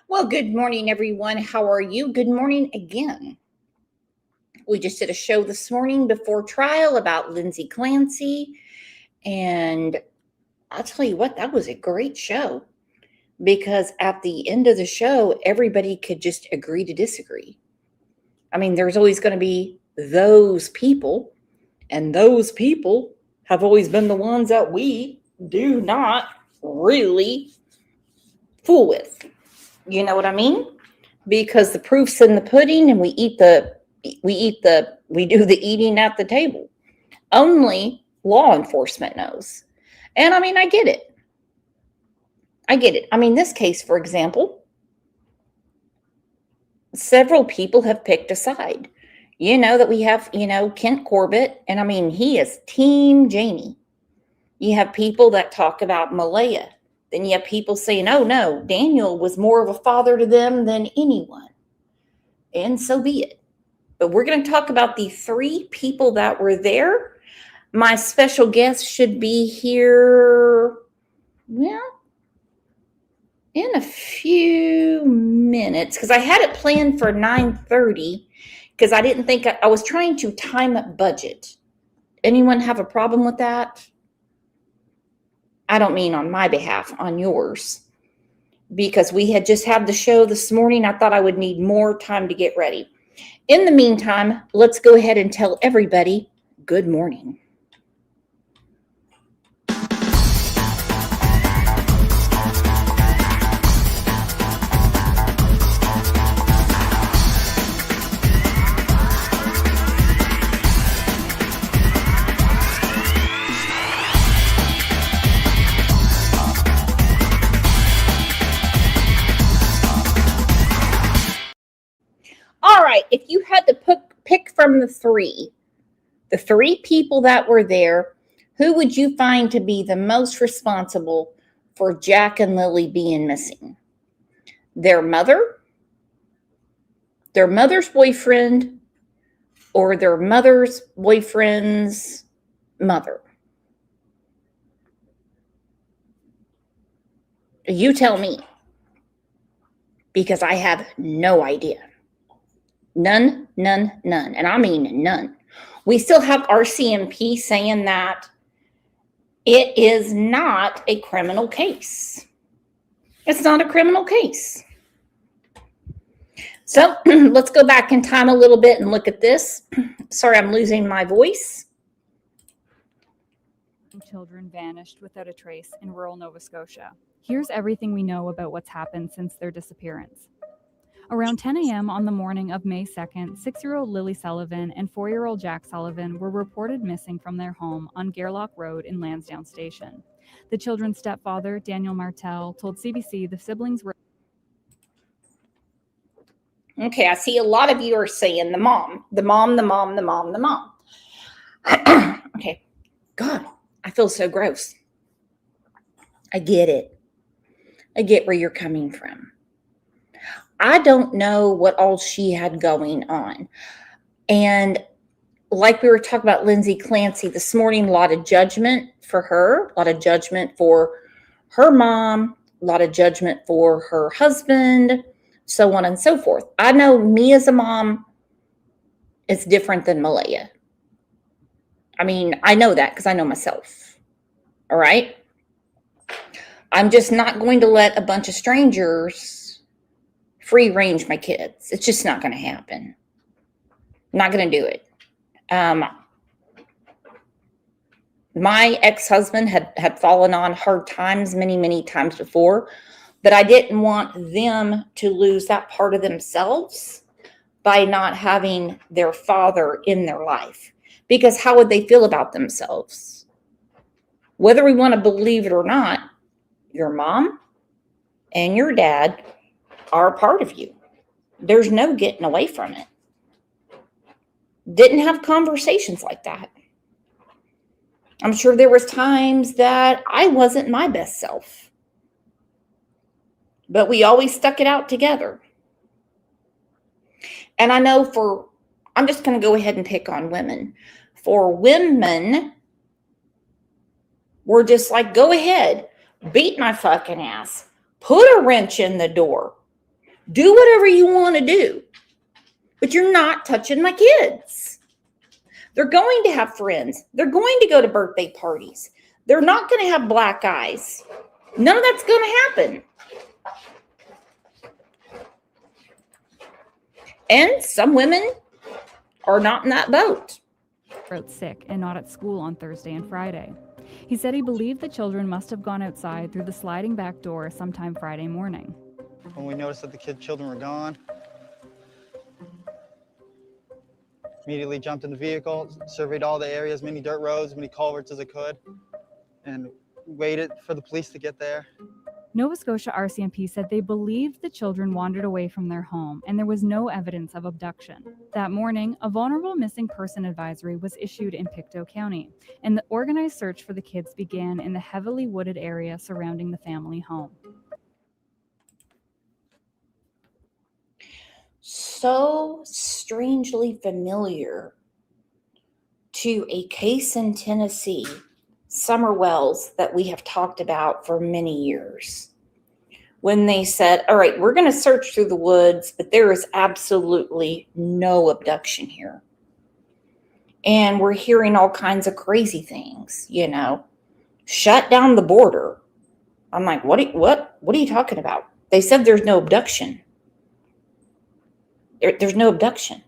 Well, good morning, everyone. How are you? Good morning again. We just did a show this morning before trial about Lindsay Clancy. And I'll tell you what, that was a great show because at the end of the show, everybody could just agree to disagree. I mean, there's always going to be those people, and those people have always been the ones that we do not really fool with. You know what I mean? Because the proof's in the pudding and we do the eating at the table. Only law enforcement knows. And I mean, I get it. I mean, this case, for example, several people have picked a side. You know that we have, Kent Corbett, and I mean, he is Team Jamie. You have people that talk about Malaya. Then you have people saying, oh no, Daniel was more of a father to them than anyone. And so be it. But we're going to talk about the three people that were there. My special guest should be here, well, in a few minutes, because I had it planned for 9:30 because I didn't think I was trying to time budget. Anyone have a problem with that? I don't mean on my behalf, on yours. Because we had just had the show this morning, I thought I would need more time to get ready. In the meantime, let's go ahead and tell everybody good morning. All right, if you had to pick from the three people that were there, who would you find to be the most responsible for Jack and Lily being missing? Their mother, their mother's boyfriend, or their mother's boyfriend's mother? You tell me, because I have no idea. None. And I mean none. We still have RCMP saying that it is not a criminal case. It's not a criminal case. So let's go back in time a little bit and look at this. Sorry, I'm losing my voice. Children vanished without a trace in rural Nova Scotia. Here's everything we know about what's happened since their disappearance. Around 10 a.m. on the morning of May 2nd, 6-year-old Lily Sullivan and 4-year-old Jack Sullivan were reported missing from their home on Gairloch Road in Lansdowne Station. The children's stepfather, Daniel Martel, told CBC the siblings were... Okay, I see a lot of you are saying the mom. Okay, God, I feel so gross. I get it. I get where you're coming from. I don't know what all she had going on. And like we were talking about Lindsay Clancy this morning, a lot of judgment for her, a lot of judgment for her mom, a lot of judgment for her husband, so on and so forth. I know me as a mom, it's different than Malaya. I mean, I know that because I know myself. All right? I'm just not going to let a bunch of strangers free range my kids. It's just not going to happen. I'm not going to do it. My ex-husband had fallen on hard times many times before, but I didn't want them to lose that part of themselves by not having their father in their life. Because how would they feel about themselves? Whether we want to believe it or not, your mom and your dad are a part of you. There's no getting away from it. Didn't have conversations like that. I'm sure there was times that I wasn't my best self. But we always stuck it out together. And I know I'm just going to go ahead and pick on women. For women, we're just like, go ahead, beat my fucking ass. Put a wrench in the door. Do whatever you want to do, but you're not touching my kids. They're going to have friends. They're going to go to birthday parties. They're not going to have black eyes. None of that's going to happen. And some women are not in that boat. Out sick and not at school on Thursday and Friday. He said he believed the children must have gone outside through the sliding back door sometime Friday morning. When we noticed that the children were gone, immediately jumped in the vehicle, surveyed all the areas, many dirt roads, many culverts as I could, and waited for the police to get there. Nova Scotia RCMP said they believed the children wandered away from their home and there was no evidence of abduction. That morning, a vulnerable missing person advisory was issued in Pictou County, and the organized search for the kids began in the heavily wooded area surrounding the family home. So strangely familiar to a case in Tennessee, Summer Wells, that we have talked about for many years, when they said, all right, we're going to search through the woods, but there is absolutely no abduction here. And we're hearing all kinds of crazy things, shut down the border. I'm like, what are you talking about? They said there's no abduction. There's no abduction.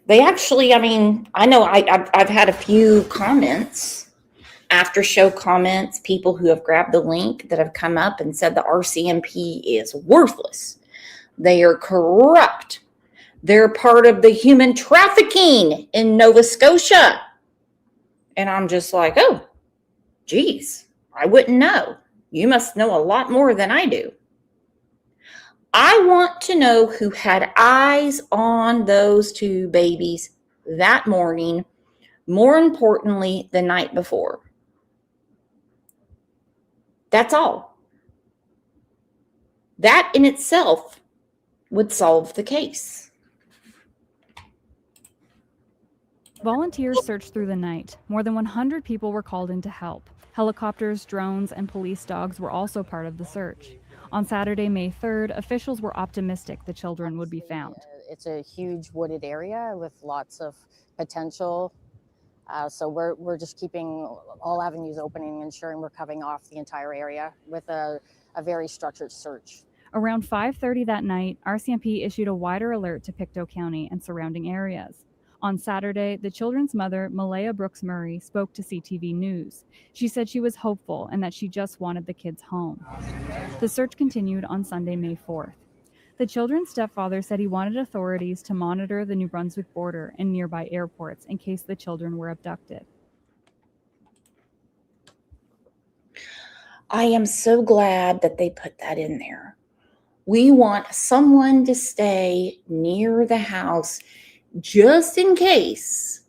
They actually, I know I've had a few comments, after show comments, people who have grabbed the link that have come up and said the RCMP is worthless. They are corrupt. They're part of the human trafficking in Nova Scotia. And I'm just like, oh, geez, I wouldn't know. You must know a lot more than I do. I want to know who had eyes on those two babies that morning, more importantly, the night before. That's all. That in itself would solve the case. Volunteers searched through the night. More than 100 people were called in to help. Helicopters, drones, and police dogs were also part of the search. On Saturday, May 3rd, officials were optimistic the children would be found. It's a huge wooded area with lots of potential. So we're just keeping all avenues open and ensuring we're covering off the entire area with a very structured search. Around 5:30 that night, RCMP issued a wider alert to Pictou County and surrounding areas. On Saturday, the children's mother, Malaya Brooks Murray, spoke to CTV News. She said she was hopeful and that she just wanted the kids home. The search continued on Sunday, May 4th. The children's stepfather said he wanted authorities to monitor the New Brunswick border and nearby airports in case the children were abducted. I am so glad that they put that in there. We want someone to stay near the house just in case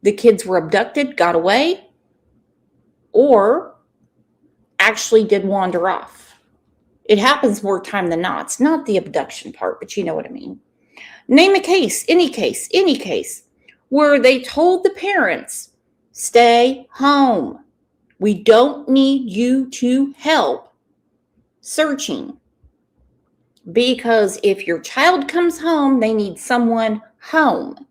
the kids were abducted, got away, or actually did wander off. It happens more time than not. It's not the abduction part, but you know what I mean. Name a case, any case, where they told the parents, stay home. We don't need you to help searching. Because if your child comes home, they need someone home.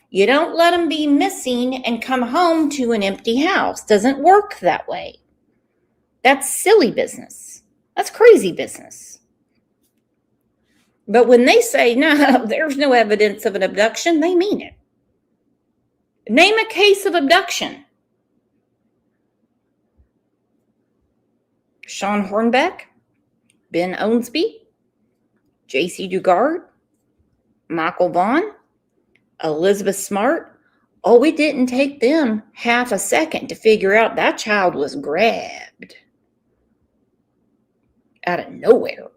You don't let them be missing and come home to an empty house. Doesn't work that way. That's silly business. That's crazy business. But when they say, no, there's no evidence of an abduction, they mean it. Name a case of abduction. Sean Hornbeck, Ben Owensby, J.C. Dugard, Michael Vaughn, Elizabeth Smart. Oh, it didn't take them half a second to figure out that child was grabbed out of nowhere.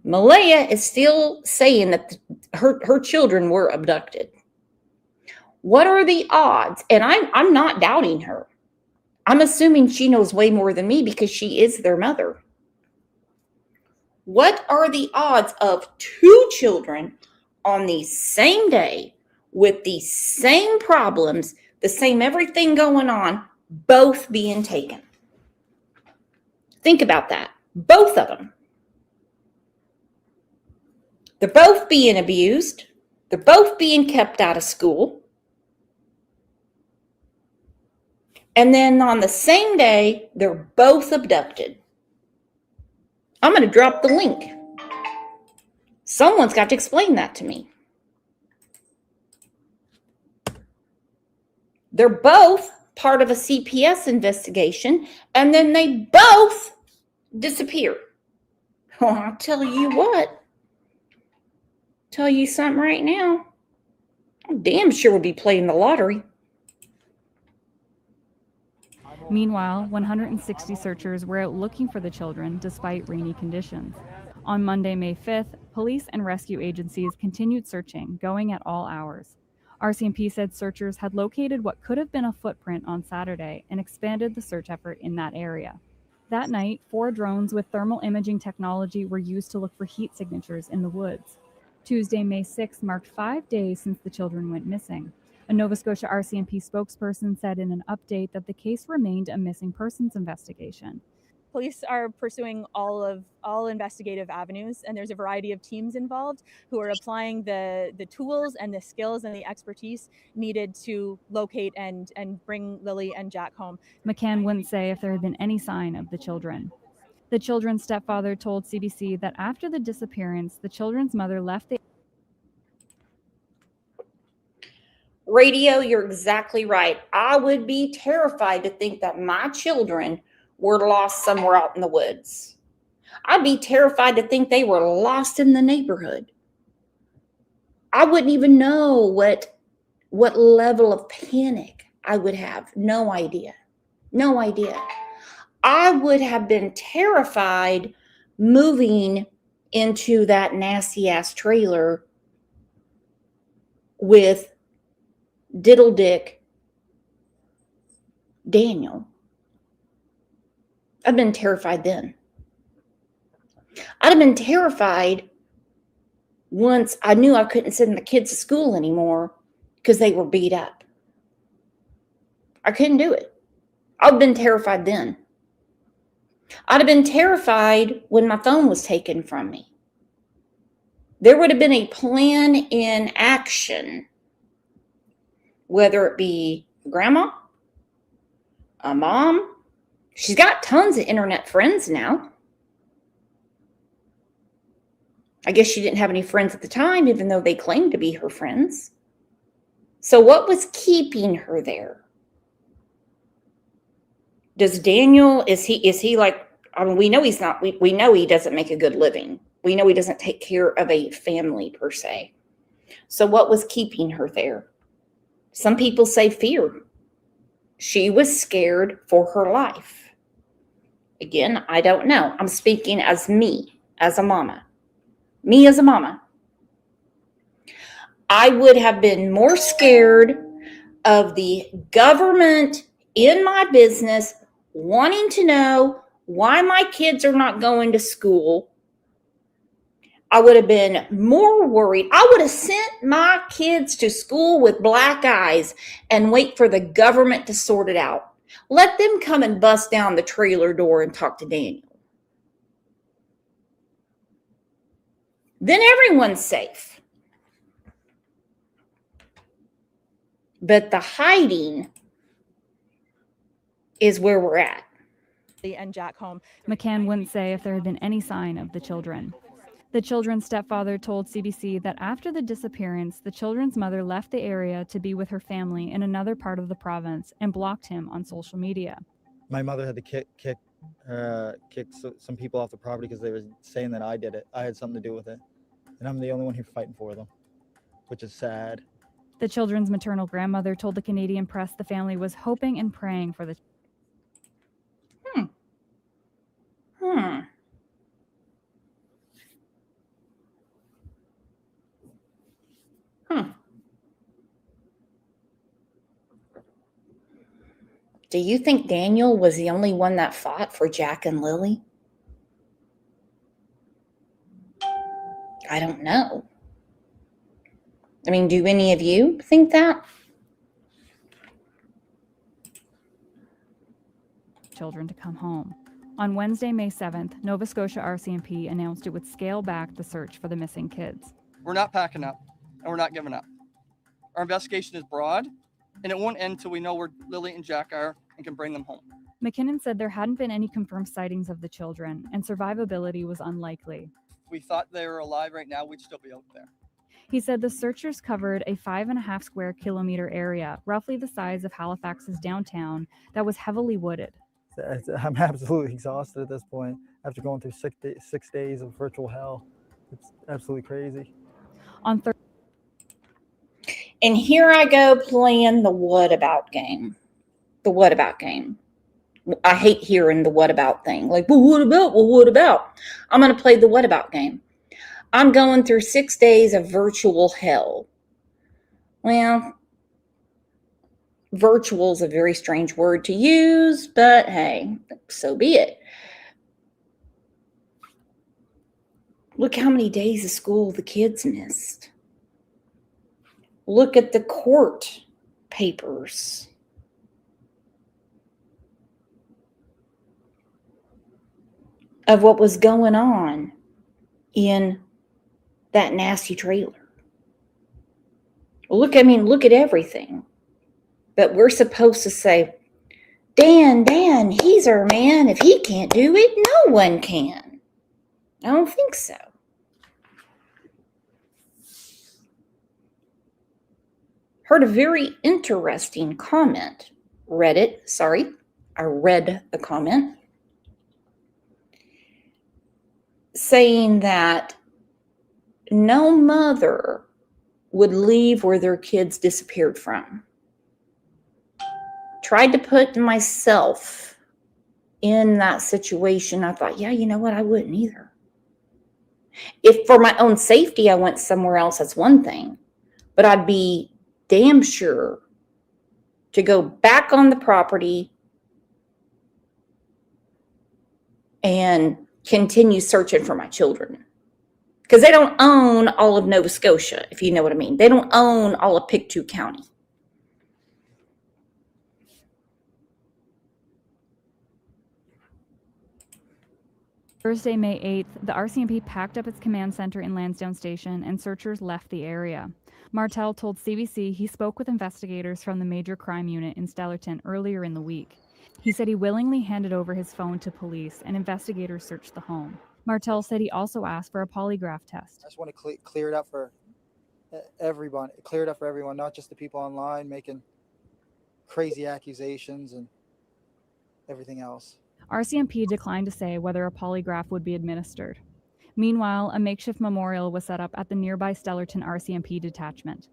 Malaya is still saying that her children were abducted. What are the odds? And I'm not doubting her. I'm assuming she knows way more than me because she is their mother. What are the odds of two children on the same day with the same problems, the same everything going on, both being taken. Think about that. Both of them. They're both being abused. They're both being kept out of school. And then on the same day, they're both abducted. I'm going to drop the link. Someone's got to explain that to me. They're both part of a CPS investigation, and then they both disappear. Well, I'll tell you what. Tell you something right now. I'm damn sure we'll be playing the lottery. Meanwhile, 160 searchers were out looking for the children despite rainy conditions. On Monday, May 5th, police and rescue agencies continued searching, going at all hours. RCMP said searchers had located what could have been a footprint on Saturday and expanded the search effort in that area. That night, 4 drones with thermal imaging technology were used to look for heat signatures in the woods. Tuesday, May 6th marked 5 days since the children went missing. A Nova Scotia RCMP spokesperson said in an update that the case remained a missing persons investigation. Police are pursuing all investigative avenues, and there's a variety of teams involved who are applying the tools and the skills and the expertise needed to locate and bring Lily and Jack home. McCann wouldn't say if there had been any sign of the children. The children's stepfather told CBC that after the disappearance, the children's mother left the Radio, you're exactly right. I would be terrified to think that my children were lost somewhere out in the woods. I'd be terrified to think they were lost in the neighborhood. I wouldn't even know what level of panic I would have. No idea. No idea. I would have been terrified moving into that nasty ass trailer with Diddle Dick Daniel. I'd been terrified then. I'd have been terrified once I knew I couldn't send my kids to school anymore because they were beat up. I couldn't do it. I'd have been terrified then. I'd have been terrified when my phone was taken from me. There would have been a plan in action, whether it be grandma, a mom. She's got tons of internet friends now. I guess she didn't have any friends at the time, even though they claimed to be her friends. So what was keeping her there? Does Daniel, is he like, I mean, we know he's not, we know he doesn't make a good living. We know he doesn't take care of a family per se. So what was keeping her there? Some people say fear. She was scared for her life. Again, I don't know. I'm speaking as me, as a mama. Me as a mama. I would have been more scared of the government in my business wanting to know why my kids are not going to school. I would have been more worried. I would have sent my kids to school with black eyes and wait for the government to sort it out. Let them come and bust down the trailer door and talk to Daniel. Then everyone's safe. But the hiding is where we're at. And Jack home. McCann wouldn't say if there had been any sign of the children. The children's stepfather told CBC that after the disappearance, the children's mother left the area to be with her family in another part of the province and blocked him on social media. My mother had to kick some people off the property because they were saying that I did it. I had something to do with it. And I'm the only one here fighting for them, which is sad. The children's maternal grandmother told the Canadian press the family was hoping and praying for the Do you think Daniel was the only one that fought for Jack and Lily? I don't know. I mean, do any of you think that? children to come home. On Wednesday, May 7th, Nova Scotia RCMP announced it would scale back the search for the missing kids. We're not packing up, and we're not giving up. Our investigation is broad, and it won't end until we know where Lily and Jack are and can bring them home. McKinnon said there hadn't been any confirmed sightings of the children, and survivability was unlikely. If we thought they were alive right now, we'd still be out there. He said the searchers covered a 5.5 square kilometer area, roughly the size of Halifax's downtown, that was heavily wooded. I'm absolutely exhausted at this point after going through 6 days of virtual hell. It's absolutely crazy. On Thursday, And here I go playing the what about game. The what about game. I hate hearing the what about thing. Like, well, what about? Well, what about? I'm going to play the what about game. I'm going through 6 days of virtual hell. Well, virtual is a very strange word to use, but hey, so be it. Look how many days of school the kids missed. Look at the court papers. Of what was going on in that nasty trailer. Look at everything. But we're supposed to say, Dan, he's our man. If he can't do it, no one can. I don't think so. Heard a very interesting comment. I read the comment saying that no mother would leave where their kids disappeared from. Tried to put myself in that situation. I thought, yeah, you know what? I wouldn't either. If for my own safety I went somewhere else, that's one thing. But I'd be damn sure to go back on the property and continue searching for my children. Because they don't own all of Nova Scotia, if you know what I mean. They don't own all of Pictou County. Thursday, May 8th, the RCMP packed up its command center in Lansdowne Station and searchers left the area. Martel told CBC he spoke with investigators from the Major Crime Unit in Stellarton earlier in the week. He said he willingly handed over his phone to police and investigators searched the home. Martel said he also asked for a polygraph test. I just want to clear it up for everyone. Clear it up for everyone, not just the people online making crazy accusations and everything else. RCMP declined to say whether a polygraph would be administered. Meanwhile, a makeshift memorial was set up at the nearby Stellarton RCMP detachment.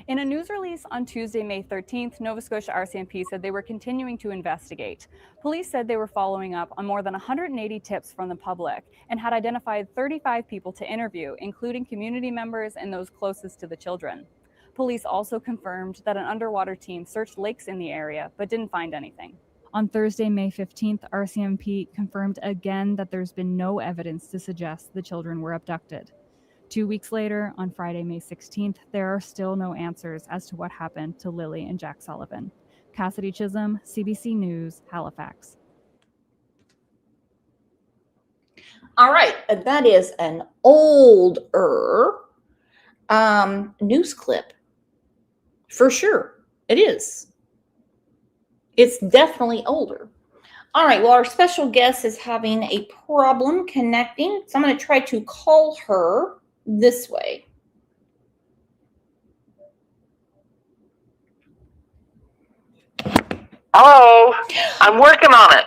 In a news release on Tuesday, May 13th, Nova Scotia RCMP said they were continuing to investigate. Police said they were following up on more than 180 tips from the public and had identified 35 people to interview, including community members and those closest to the children. Police also confirmed that an underwater team searched lakes in the area but didn't find anything. On Thursday, May 15th, RCMP confirmed again that there's been no evidence to suggest the children were abducted. 2 weeks later, on Friday, May 16th, there are still no answers as to what happened to Lily and Jack Sullivan. Cassidy Chisholm, CBC News, Halifax. All right, that is an older news clip. For sure, it is. It's definitely older. All right, well, our special guest is having a problem connecting, so I'm going to try to call her this way. Hello, I'm working on it.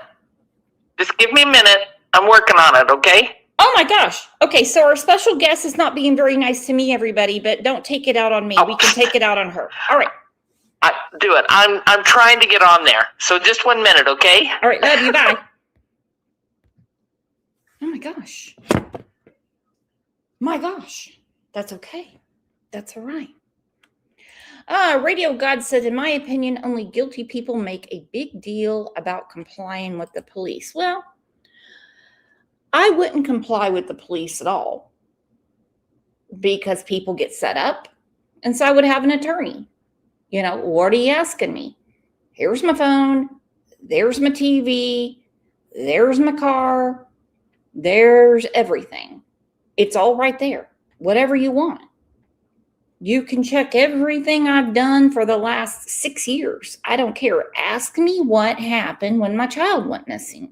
Just give me a minute. I'm working on it, okay? Oh my gosh. Okay, so our special guest is not being very nice to me, everybody, but don't take it out on me. We can take it out on her. All right. Do it. I'm trying to get on there. So just 1 minute, okay? All right, love you. Bye. Oh my gosh. My gosh. That's okay. That's all right. Radio God said, in my opinion, only guilty people make a big deal about complying with the police. Well, I wouldn't comply with the police at all because people get set up. And so I would have an attorney. You know, what are you asking me? Here's my phone. There's my TV. There's my car. There's everything. It's all right there. Whatever you want. You can check everything I've done for the last 6 years. I don't care. Ask me what happened when my child went missing.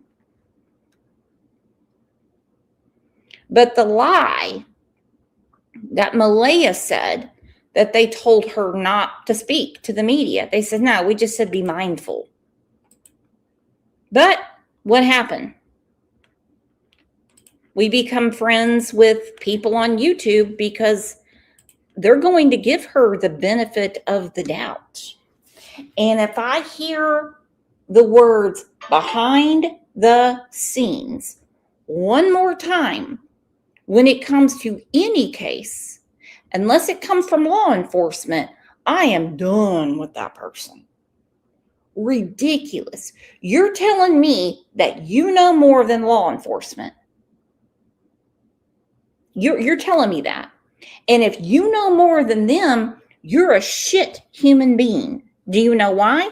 But the lie that Malaya said, that they told her not to speak to the media. They said, no, we just said be mindful. But what happened? We become friends with people on YouTube because they're going to give her the benefit of the doubt. And if I hear the words behind the scenes one more time, when it comes to any case, unless it comes from law enforcement, I am done with that person. Ridiculous. You're telling me that you know more than law enforcement. You're telling me that. And if you know more than them, you're a shit human being. Do you know why?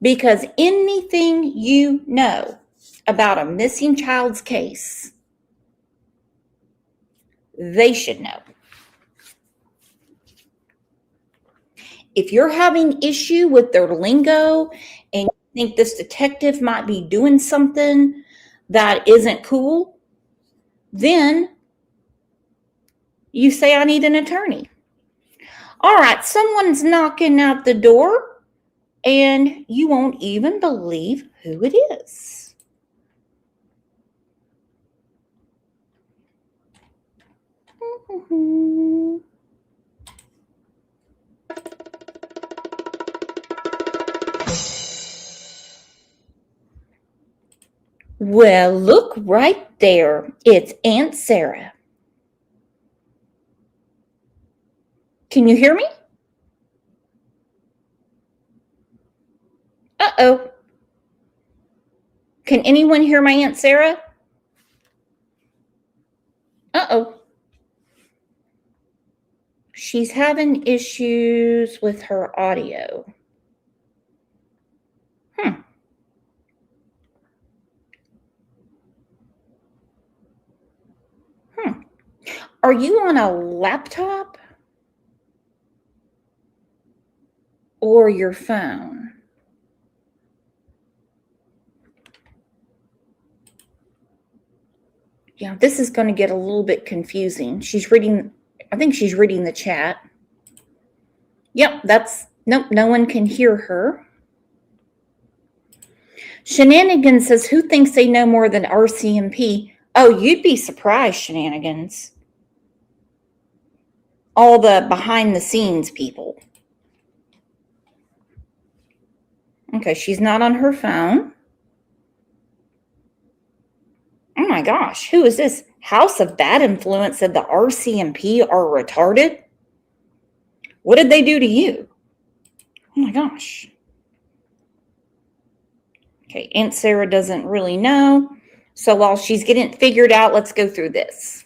Because anything you know about a missing child's case, they should know. If you're having issue with their lingo and you think this detective might be doing something that isn't cool, then you say, I need an attorney. All right, someone's knocking at the door and you won't even believe who it is. Well, look right there. It's Aunt Sarah. Can you hear me? Uh-oh. Can anyone hear my Aunt Sarah? Uh-oh. She's having issues with her audio. Are you on a laptop or your phone? Yeah, this is going to get a little bit confusing. I think she's reading the chat. Yep, nope, no one can hear her. Shenanigans says, who thinks they know more than RCMP? Oh, you'd be surprised, Shenanigans. All the behind the scenes people. Okay, she's not on her phone. Oh my gosh, who is this? House of Bad Influence said the RCMP are retarded? What did they do to you? Oh my gosh. Okay, Aunt Sarah doesn't really know. So while she's getting it figured out, let's go through this.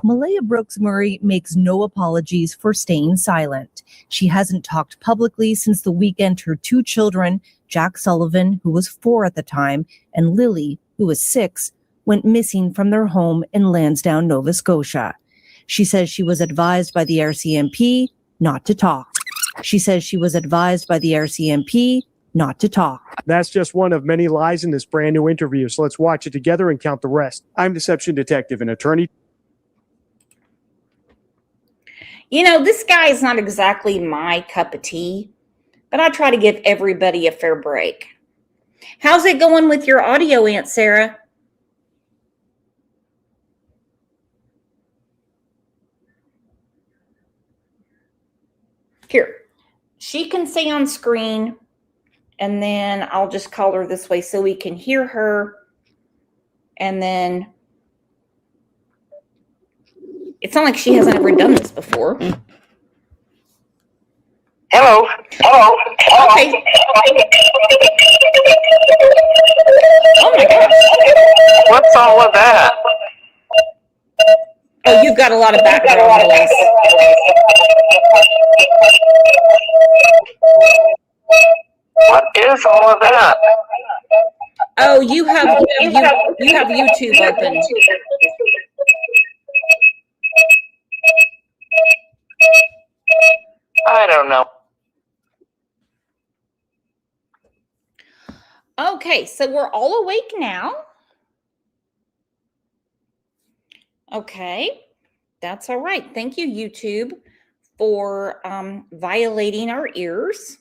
Malaya Brooks Murray makes no apologies for staying silent. She hasn't talked publicly since the weekend her two children, Jack Sullivan, who was 4 at the time, and Lily, who was 6, went missing from their home in Lansdowne, Nova Scotia. She says she was advised by the RCMP not to talk. She says she was advised by the RCMP not to talk. That's just one of many lies in this brand new interview, so let's watch it together and count the rest. I'm deception detective and attorney. You know, this guy is not exactly my cup of tea, but I try to give everybody a fair break. How's it going with your audio, Aunt Sarah? Here, she can say on screen, and then I'll just call her this way so we can hear her. And then it's not like she hasn't ever done this before. Hello. Hello. Okay. Oh my gosh. What's all of that? Oh, you've got a lot of background noise. What is all of that? Oh, you have YouTube open. I don't know. Okay, so we're all awake now. Okay, that's all right. Thank you, YouTube, for violating our ears.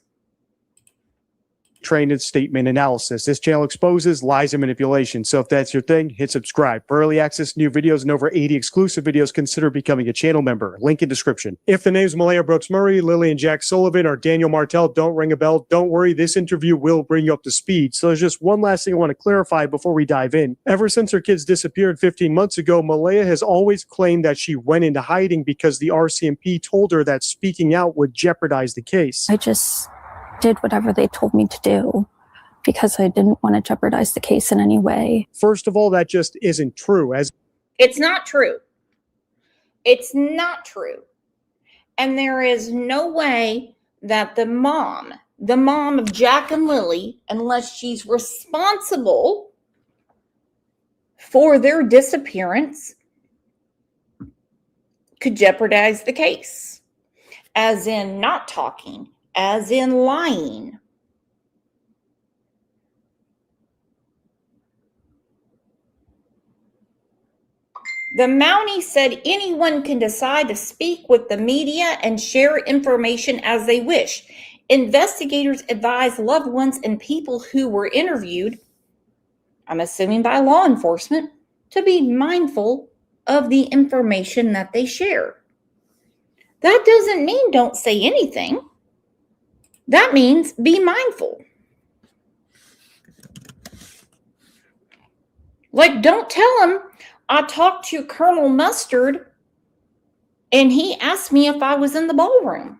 Trained in statement analysis. This channel exposes lies and manipulation. So if that's your thing, hit subscribe. For early access to new videos and over 80 exclusive videos, consider becoming a channel member. Link in description. If the names Malaya Brooks Murray, Lily and Jack Sullivan, or Daniel Martel don't ring a bell, don't worry. This interview will bring you up to speed. So there's just one last thing I want to clarify before we dive in. Ever since her kids disappeared 15 months ago, Malaya has always claimed that she went into hiding because the RCMP told her that speaking out would jeopardize the case. I just did whatever they told me to do because I didn't want to jeopardize the case in any way. First of all, that just isn't true. It's not true. It's not true. And there is no way that the mom of Jack and Lily, unless she's responsible for their disappearance, could jeopardize the case. As in not talking, as in lying. The Mountie said anyone can decide to speak with the media and share information as they wish. Investigators advise loved ones and people who were interviewed, I'm assuming by law enforcement, to be mindful of the information that they share. That doesn't mean don't say anything. That means be mindful. Like, don't tell him I talked to Colonel Mustard and he asked me if I was in the ballroom.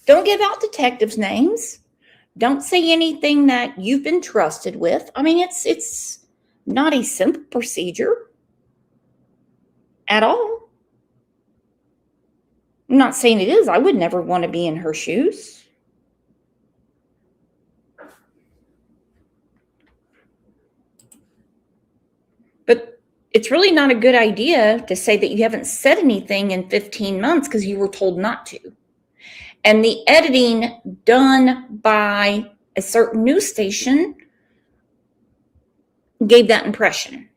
Don't give out detectives' names. Don't say anything that you've been trusted with. I mean, it's not a simple procedure at all. I'm not saying it is. I would never want to be in her shoes. But it's really not a good idea to say that you haven't said anything in 15 months because you were told not to. And the editing done by a certain news station gave that impression,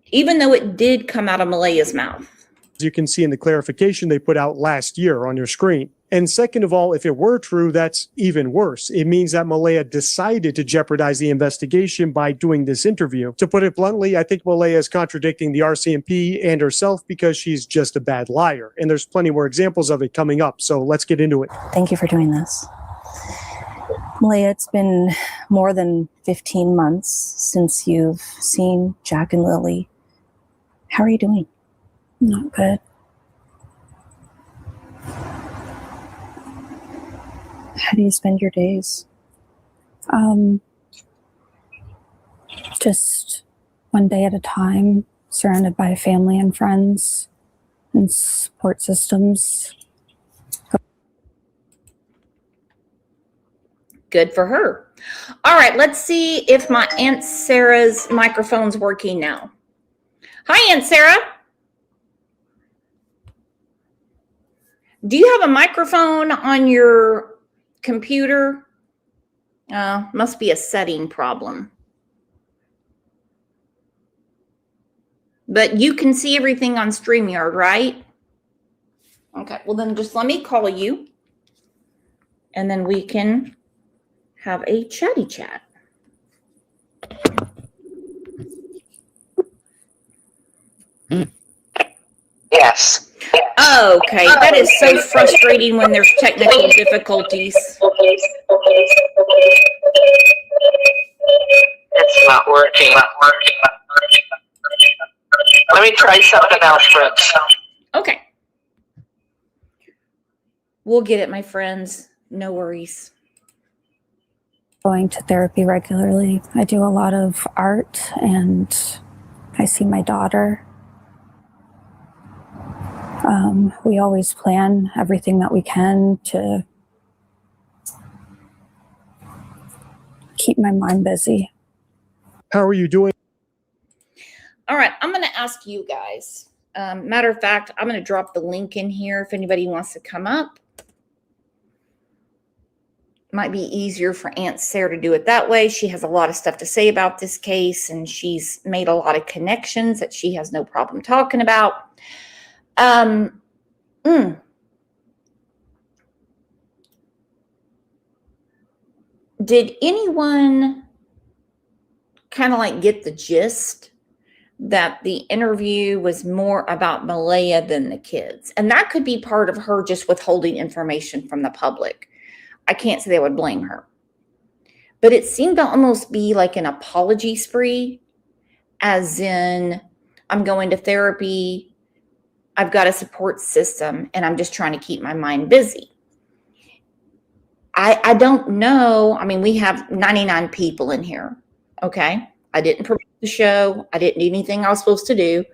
even though it did come out of Malaya's mouth. As you can see in the clarification they put out last year on your screen. And second of all, if it were true, that's even worse. It means that Malaya decided to jeopardize the investigation by doing this interview. To put it bluntly, I think Malaya is contradicting the RCMP and herself because she's just a bad liar. And there's plenty more examples of it coming up. So let's get into it. Thank you for doing this. Malaya, it's been more than 15 months since you've seen Jack and Lily. How are you doing? Not good. How do you spend your days? Just one day at a time, surrounded by family and friends and support systems. Good for her. All right, let's see if my Aunt Sarah's microphone's working now. Hi, Aunt Sarah. Do you have a microphone on your computer? Must be a setting problem. But you can see everything on StreamYard, right? Okay, well then just let me call you and then we can have a chatty chat. Yes. Okay, that is so frustrating when there's technical difficulties. It's not working. Let me try something else, friends. Okay. We'll get it, my friends. No worries. Going to therapy regularly. I do a lot of art and I see my daughter. We always plan everything that we can to keep my mind busy. How are you doing? All right, I'm going to ask you guys. Matter of fact, I'm going to drop the link in here if anybody wants to come up. Might be easier for Aunt Sarah to do it that way. She has a lot of stuff to say about this case, and she's made a lot of connections that she has no problem talking about. Did anyone kind of like get the gist that the interview was more about Malaya than the kids? And that could be part of her just withholding information from the public. I can't say they would blame her. But it seemed to almost be like an apology spree, as in, I'm going to therapy, I've got a support system, and I'm just trying to keep my mind busy. I don't know. I mean, we have 99 people in here, okay? I didn't promote the show. I didn't do anything I was supposed to do,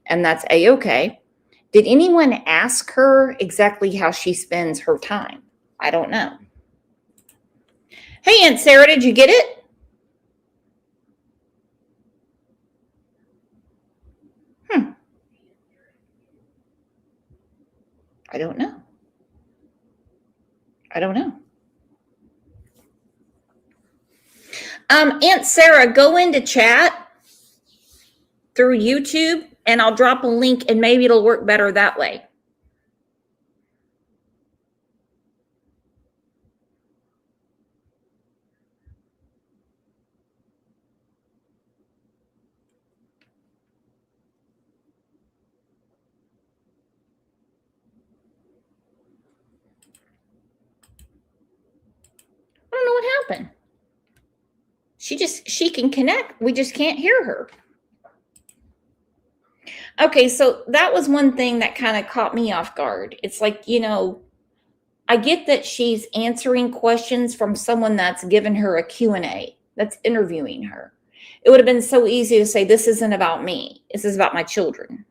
and that's A-okay. Did anyone ask her exactly how she spends her time? I don't know. Hey, Aunt Sarah, did you get it? I don't know. I don't know. Aunt Sarah, go into chat through YouTube, and I'll drop a link, and maybe it'll work better that way. I don't know what happened. She can connect. We just can't hear her. Okay, so that was one thing that kind of caught me off guard. It's like, you know, I get that she's answering questions from someone that's given her a Q&A, that's interviewing her. It would have been so easy to say, this isn't about me. This is about my children.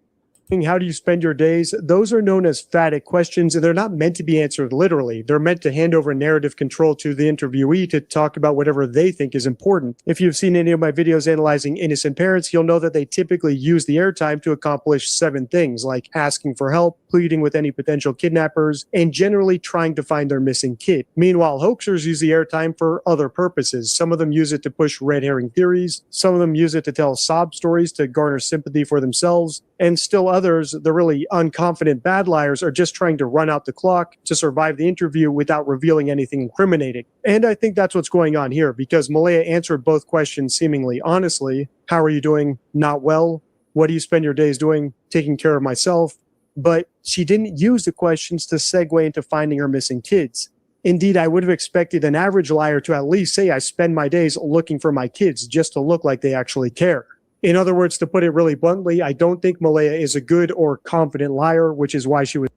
How do you spend your days? Those are known as phatic questions, and they're not meant to be answered literally. They're meant to hand over narrative control to the interviewee to talk about whatever they think is important. If you've seen any of my videos analyzing innocent parents, you'll know that they typically use the airtime to accomplish 7 things, like asking for help, pleading with any potential kidnappers, and generally trying to find their missing kid. Meanwhile, hoaxers use the airtime for other purposes. Some of them use it to push red herring theories. Some of them use it to tell sob stories to garner sympathy for themselves. And still others, the really unconfident bad liars, are just trying to run out the clock to survive the interview without revealing anything incriminating. And I think that's what's going on here, because Malaya answered both questions seemingly honestly. How are you doing? Not well. What do you spend your days doing? Taking care of myself. But she didn't use the questions to segue into finding her missing kids. Indeed, I would have expected an average liar to at least say, I spend my days looking for my kids, just to look like they actually care. In other words, to put it really bluntly, I don't think Malaya is a good or confident liar, which is why she was.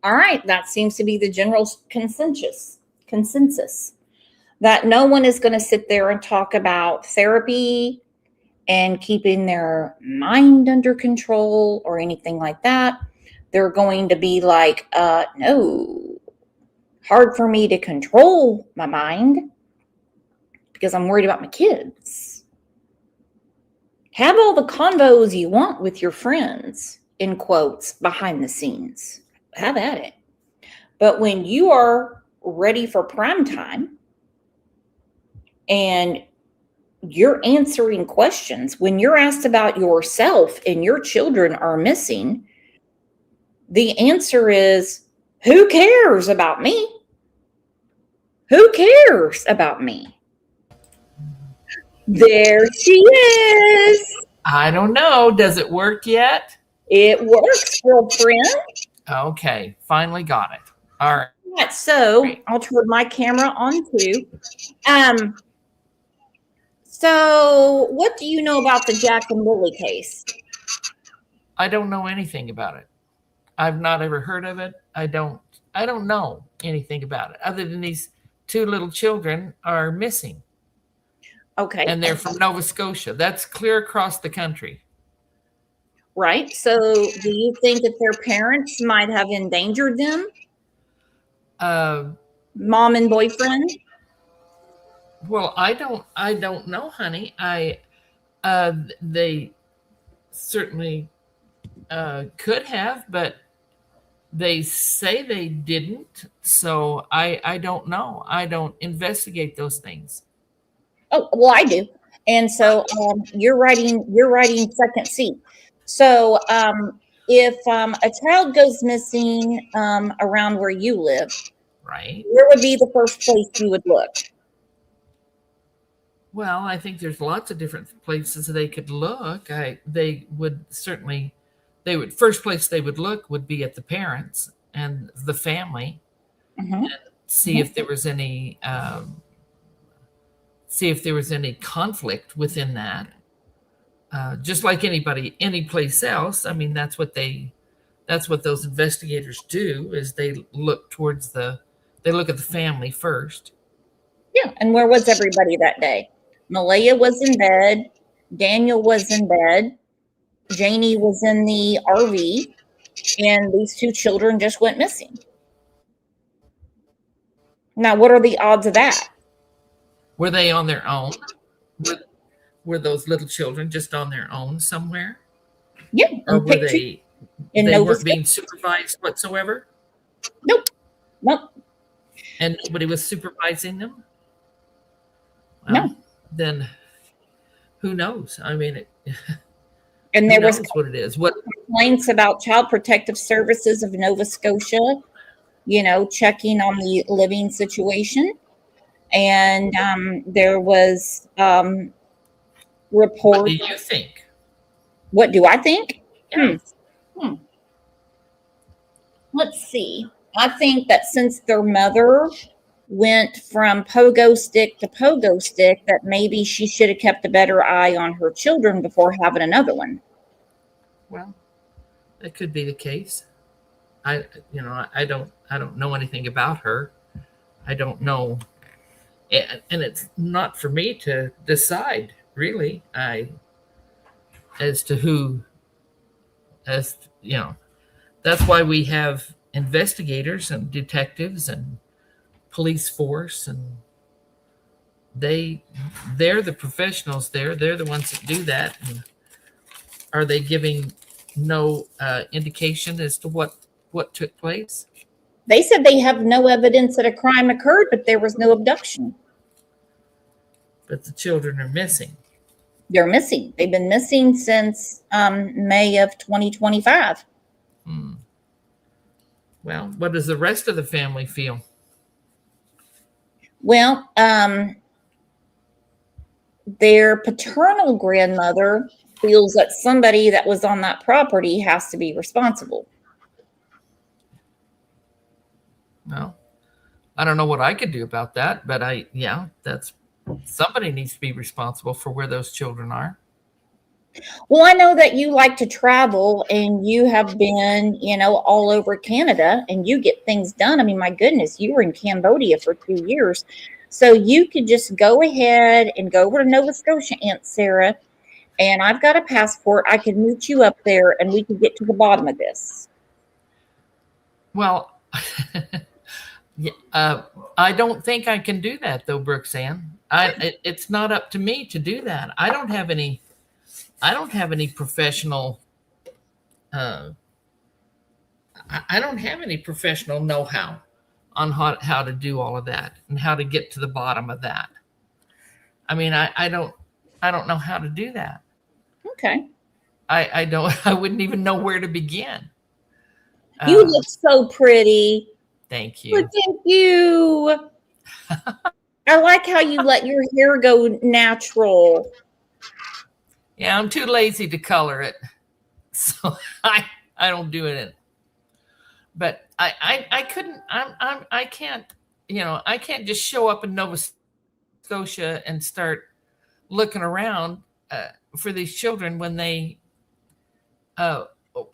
All right, that seems to be the general consensus that no one is going to sit there and talk about therapy and keeping their mind under control or anything like that. They're going to be like, no, hard for me to control my mind because I'm worried about my kids. Have all the convos you want with your friends, in quotes, behind the scenes. Have at it. But when you are ready for prime time and you're answering questions, when you're asked about yourself and your children are missing, the answer is, who cares about me? Who cares about me? There she is. I don't know. Does it work yet? It works, girlfriend. Okay, finally got it. All right. Yeah, so I'll turn my camera on too. So what do you know about the Jack and Lily case? I don't know anything about it. I've not ever heard of it. I don't know anything about it other than these 2 little children are missing. Okay. And they're from Nova Scotia. That's clear across the country. right? So do you think that their parents might have endangered them? Mom and boyfriend? Well, I don't know, honey. They certainly could have, but they say they didn't. So I don't know. I don't investigate those things. Oh, well, I do. And so you're writing second C. So if a child goes missing around where you live, right, where would be the first place you would look? Well, I think there's lots of different places they could look. First place they would look would be at the parents and the family, and see if there was any conflict within that. Just like any place else. I mean, that's what those investigators do, is they look at the family first. Yeah. And where was everybody that day? Malaya was in bed. Daniel was in bed. Janie was in the RV. And these two children just went missing. Now, what are the odds of that? Were they on their own? Were those little children just on their own somewhere? Yeah. Or were they weren't being supervised whatsoever? Nope. And nobody was supervising them? No. Then who knows? I mean, and there was what it is. What complaints about Child Protective Services of Nova Scotia, checking on the living situation. And there was reports. What do you think? What do I think? Yeah. Let's see. I think that since their mother went from pogo stick to pogo stick, that maybe she should have kept a better eye on her children before having another one. Well, that could be the case. I don't know anything about her. I don't know, and it's not for me to decide, really. As to who, that's why we have investigators and detectives and police force, and they're the professionals there. They're the ones that do that. And are they giving no indication as to what took place? They said they have no evidence that a crime occurred, but there was no abduction. But the children are missing. They're missing. They've been missing since May of 2025. Well, what does the rest of the family feel? Well, their paternal grandmother feels that somebody that was on that property has to be responsible. Well, I don't know what I could do about that, but that's somebody needs to be responsible for where those children are. Well, I know that you like to travel and you have been, all over Canada and you get things done. I mean, my goodness, you were in Cambodia for 2 years. So you could just go ahead and go over to Nova Scotia, Aunt Sarah, and I've got a passport. I could meet you up there and we could get to the bottom of this. Well, I don't think I can do that, though, Brooxanne. It's not up to me to do that. I don't have any professional. I don't have any professional know-how on how to do all of that and how to get to the bottom of that. I mean, I don't know how to do that. Okay. I wouldn't even know where to begin. You look so pretty. Thank you. Well, thank you. I like how you let your hair go natural. Yeah, I'm too lazy to color it, so I don't do it. But I couldn't. I can't. I can't just show up in Nova Scotia and start looking around for these children when they.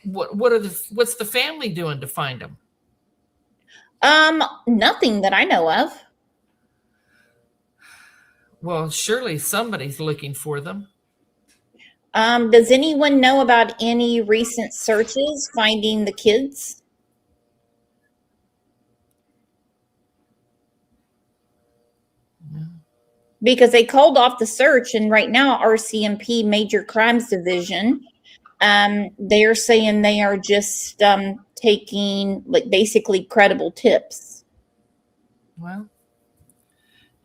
What's the family doing to find them? Nothing that I know of. Well, surely somebody's looking for them. Does anyone know about any recent searches finding the kids? Because they called off the search, and right now RCMP Major Crimes Division, they are saying they are just taking like basically credible tips. Well,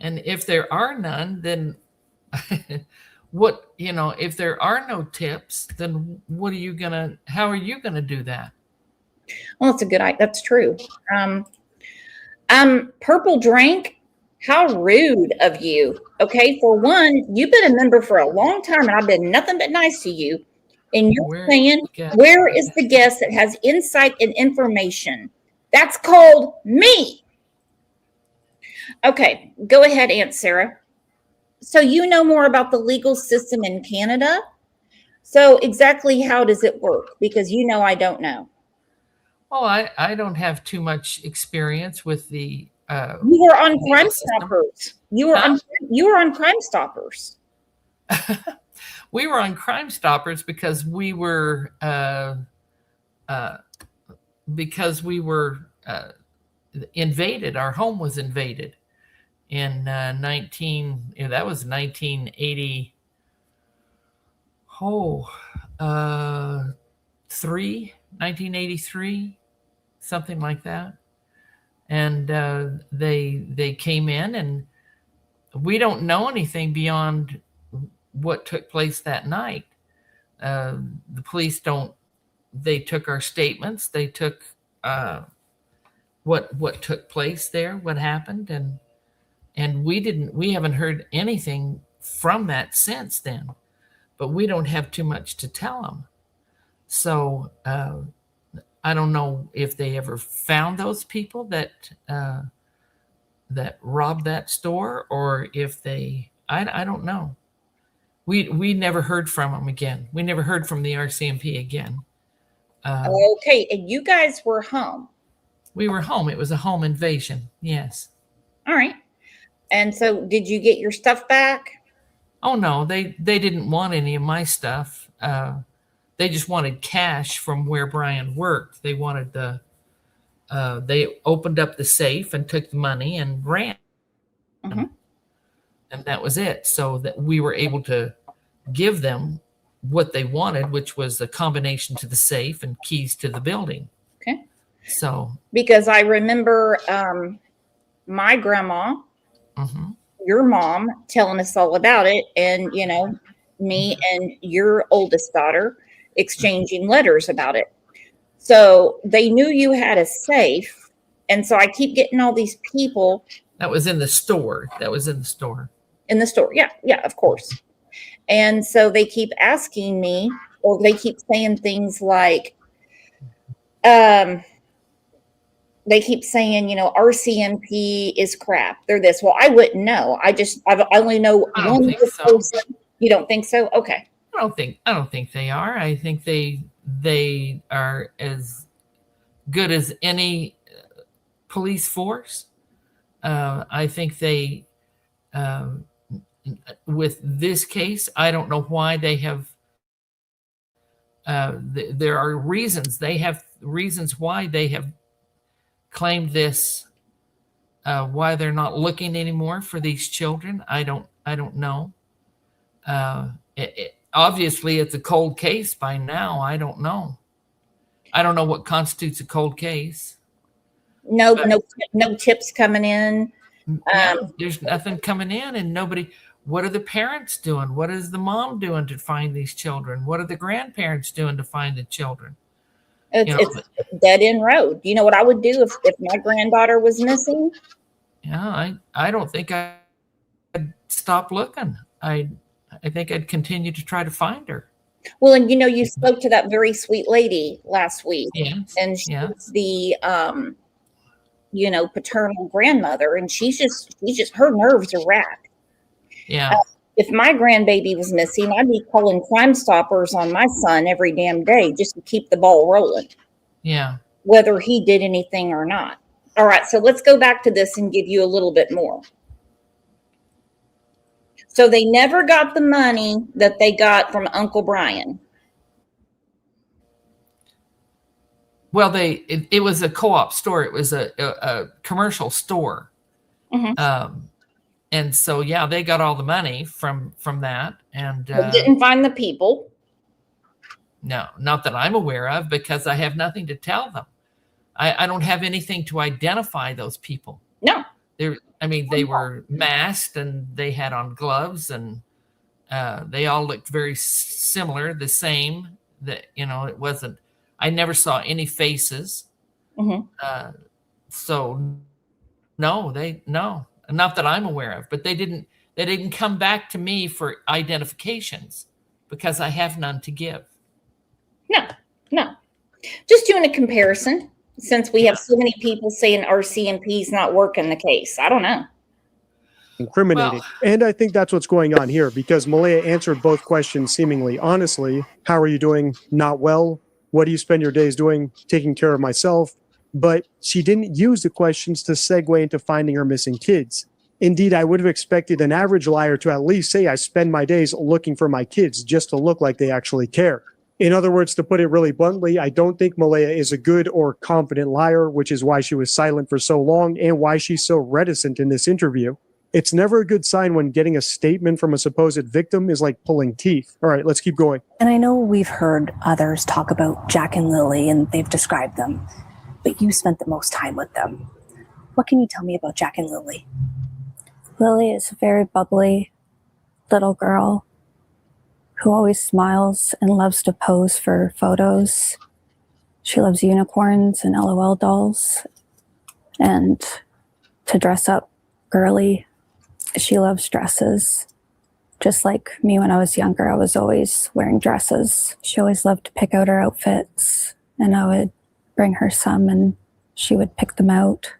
and if there are none, then what, if there are no tips, then how are you gonna do that? Well, that's true. Purple Drink, how rude of you. Okay, for one, you've been a member for a long time and I've been nothing but nice to you. And you're saying, where is the guest that has insight and information? That's called me. Okay, go ahead, Aunt Sarah. So you know more about the legal system in Canada. So exactly how does it work? Because I don't know. Well, I don't have too much experience with the. You were on Crime Stoppers. You were on Crime Stoppers. We were on Crime Stoppers because we were invaded. Our home was invaded in 1980. 1983, something like that. And they came in, and we don't know anything beyond what took place that night. The police they took our statements. They took what took place there, what happened, and we haven't heard anything from that since then, but we don't have too much to tell them. So I don't know if they ever found those people that robbed that store, or if I don't know. We never heard from them again. We never heard from the RCMP again. Okay, and you guys were home. We were home. It was a home invasion. Yes. All right. And so did you get your stuff back? Oh, no, they didn't want any of my stuff. They just wanted cash from where Brian worked. They wanted they opened up the safe and took the money and ran. Mm-hmm. And that was it. So that we were able to give them what they wanted, which was a combination to the safe and keys to the building. Okay. So. Because I remember my grandma, your mom, telling us all about it. And, me and your oldest daughter exchanging letters about it. So they knew you had a safe. And so I keep getting all these people. That was in the store. In the store. Yeah. Yeah, of course. And so they keep asking me, or they keep saying things like, they keep saying, RCMP is crap. They're this. Well, I wouldn't know. I only know one person. You don't think so? Okay. I don't think they are. I think they are as good as any police force. I think they, with this case, I don't know why they have. There are reasons. They have reasons why they have claimed this. Why they're not looking anymore for these children, I don't know. Obviously, it's a cold case by now. I don't know. I don't know what constitutes a cold case. No tips coming in. There's nothing coming in, and nobody. What are the parents doing? What is the mom doing to find these children? What are the grandparents doing to find the children? It's a dead end road. You know what I would do if my granddaughter was missing? Yeah, I don't think I'd stop looking. I think I'd continue to try to find her. Well, and you spoke to that very sweet lady last week, yes, and she's the paternal grandmother, and she's just her nerves are racked. Yeah. If my grandbaby was missing, I'd be calling Crime Stoppers on my son every damn day just to keep the ball rolling. Yeah. Whether he did anything or not. All right, so let's go back to this and give you a little bit more. So they never got the money that they got from Uncle Brian. Well, it was a co-op store. It was a commercial store. And so, yeah, they got all the money from that. And But didn't find the people. no, not that I'm aware of, because I have nothing to tell them. I don't have anything to identify those people. No. They were masked and they had on gloves, and they all looked very similar, the same. That it wasn't. I never saw any faces. So no, not that I'm aware of. But they didn't come back to me for identifications because I have none to give. No. Just doing a comparison, since we have so many people saying RCMP is not working the case. I don't know. Incriminating. And I think that's what's going on here, because Malaya answered both questions seemingly honestly. How are you doing? Not well. What do you spend your days doing? Taking care of myself. But she didn't use the questions to segue into finding her missing kids. Indeed, I would have expected an average liar to at least say, I spend my days looking for my kids, just to look like they actually care. In other words, to put it really bluntly, I don't think Malaya is a good or confident liar, which is why she was silent for so long and why she's so reticent in this interview. It's never a good sign when getting a statement from a supposed victim is like pulling teeth. All right, let's keep going. And I know we've heard others talk about Jack and Lily and they've described them, but you spent the most time with them. What can you tell me about Jack and Lily? Lily is a very bubbly little girl who always smiles and loves to pose for photos. She loves unicorns and LOL dolls and to dress up girly. She loves dresses. Just like me when I was younger, I was always wearing dresses. She always loved to pick out her outfits, and I would bring her some and she would pick them out.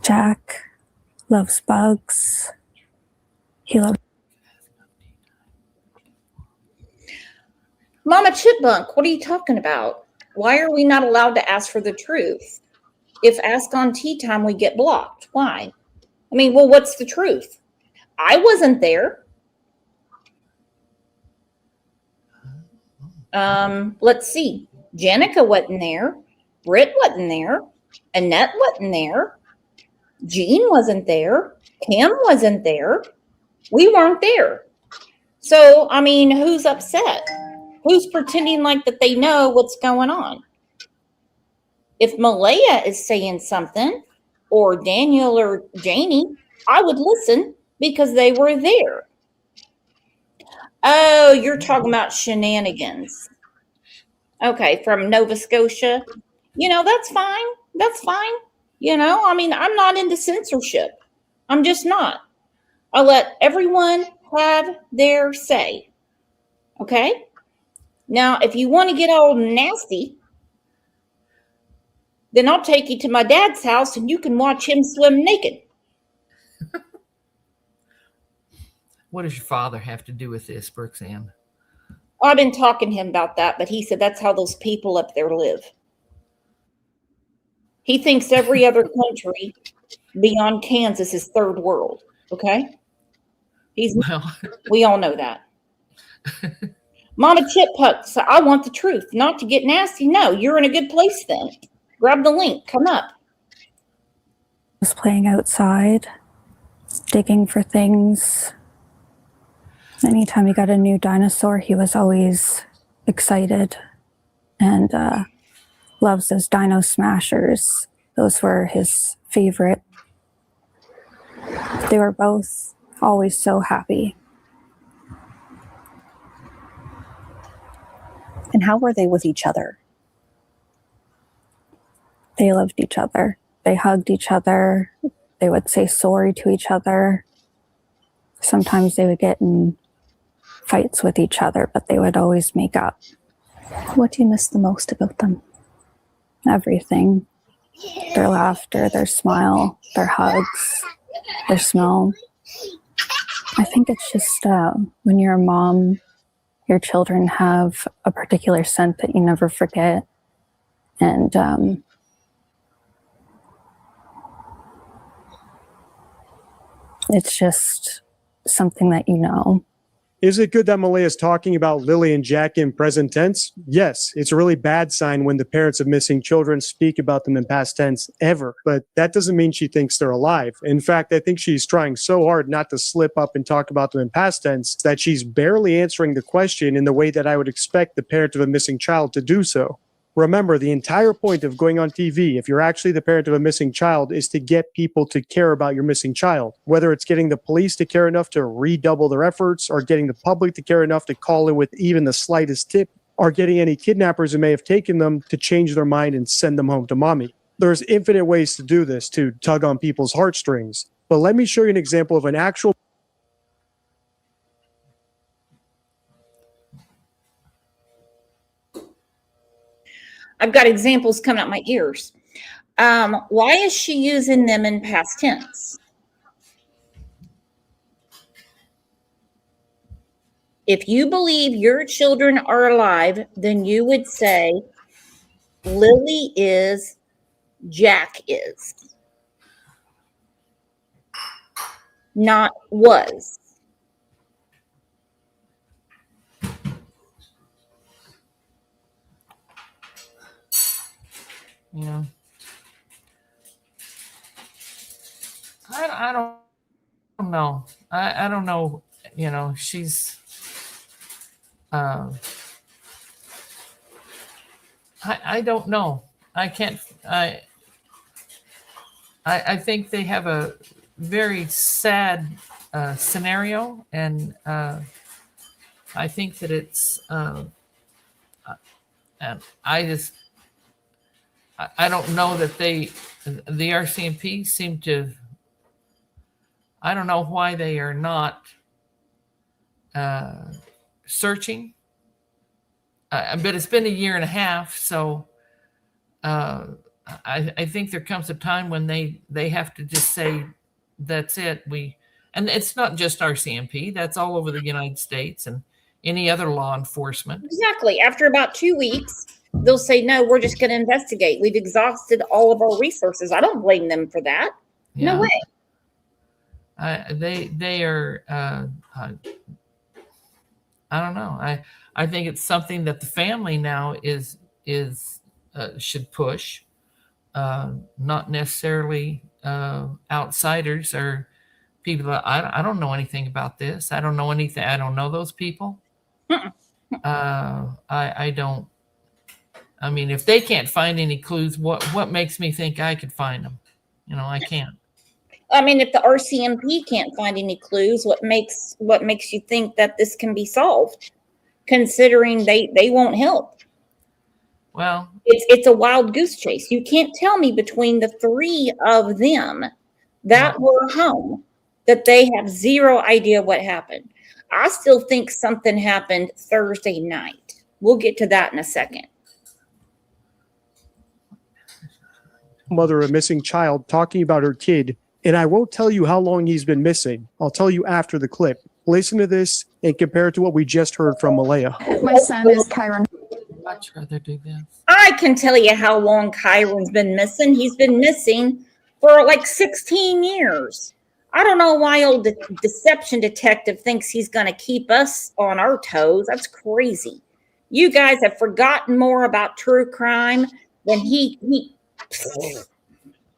Jack loves bugs. He loves Mama Chipmunk, what are you talking about? Why are we not allowed to ask for the truth? If asked on tea time, we get blocked. Why? What's the truth? I wasn't there. Let's see. Jenica wasn't there. Britt wasn't there. Annette wasn't there. Jean wasn't there. Kim wasn't there. We weren't there. So, who's upset? Who's pretending like that they know what's going on? If Malaya is saying something, or Daniel or Janie, I would listen because they were there. Oh, you're talking about shenanigans. Okay, from Nova Scotia. That's fine. That's fine. I'm not into censorship. I'm just not. I'll let everyone have their say. Okay? Now, if you want to get all nasty, then I'll take you to my dad's house and you can watch him swim naked. What does your father have to do with this, Brooks-Ann? I've been talking to him about that, but he said that's how those people up there live. He thinks every other country beyond Kansas is third world. Okay? We all know that. Mama Chipmunk, so I want the truth, not to get nasty. No, you're in a good place then. Grab the link. Come up. was playing outside, digging for things. Anytime he got a new dinosaur, he was always excited and loves those Dino Smashers. Those were his favorite. They were both always so happy. And how were they with each other? They loved each other. They hugged each other. They would say sorry to each other. Sometimes they would get in fights with each other, but they would always make up. What do you miss the most about them? Everything. Their laughter, their smile, their hugs, their smell. I think it's just when you're a mom, your children have a particular scent that you never forget. And it's just something that you know. Is it good that Malaya is talking about Lily and Jack in present tense? Yes, it's a really bad sign when the parents of missing children speak about them in past tense ever, but that doesn't mean she thinks they're alive. In fact, I think she's trying so hard not to slip up and talk about them in past tense that she's barely answering the question in the way that I would expect the parent of a missing child to do so. Remember, the entire point of going on TV, if you're actually the parent of a missing child, is to get people to care about your missing child. Whether it's getting the police to care enough to redouble their efforts, or getting the public to care enough to call in with even the slightest tip, or getting any kidnappers who may have taken them to change their mind and send them home to mommy. There's infinite ways to do this, to tug on people's heartstrings. But let me show you an example of an actual I've got examples coming out my ears. Why is she using them in past tense? If you believe your children are alive, then you would say Lily is, Jack is, not was. Yeah. I don't know. I don't know. You know, she's. I don't know. I can't. I think they have a very sad scenario, and I think that it's. And I don't know that the RCMP seem to, I don't know why they are not searching, but it's been a year and a half. So I think there comes a time when they have to just say, that's it. And it's not just RCMP, that's all over the United States and any other law enforcement. Exactly. After about 2 weeks, they'll say, no, we're just going to investigate. We've exhausted all of our resources. I don't blame them for that. Yeah. No way. They are, I don't know. I think it's something that the family now should push, not necessarily outsiders or people that I don't know anything about this. I don't know anything. I don't know those people. I don't. I mean, if they can't find any clues, what makes me think I could find them? You know, I can't. I mean, if the RCMP can't find any clues, what makes you think that this can be solved? Considering they won't help. Well, it's a wild goose chase. You can't tell me between the three of them that were home that they have zero idea what happened. I still think something happened Thursday night. We'll get to that in a second. Mother of a missing child talking about her kid, and I won't tell you how long he's been missing. I'll tell you after the clip. Listen to this and compare it to what we just heard from Malaya. My son is Kyron. I'd much rather do this. I can tell you how long Kyron's been missing. He's been missing for like 16 years. I don't know why old deception detective thinks he's going to keep us on our toes. That's crazy. You guys have forgotten more about true crime than he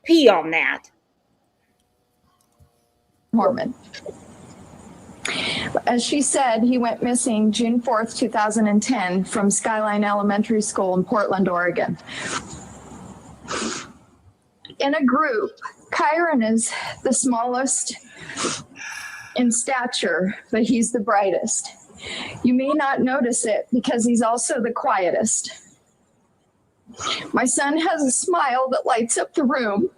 pee on that. Mormon. As she said, he went missing June 4th, 2010 from Skyline Elementary School in Portland, Oregon. In a group, Kyron is the smallest in stature, but he's the brightest. You may not notice it because he's also the quietest. My son has a smile that lights up the room.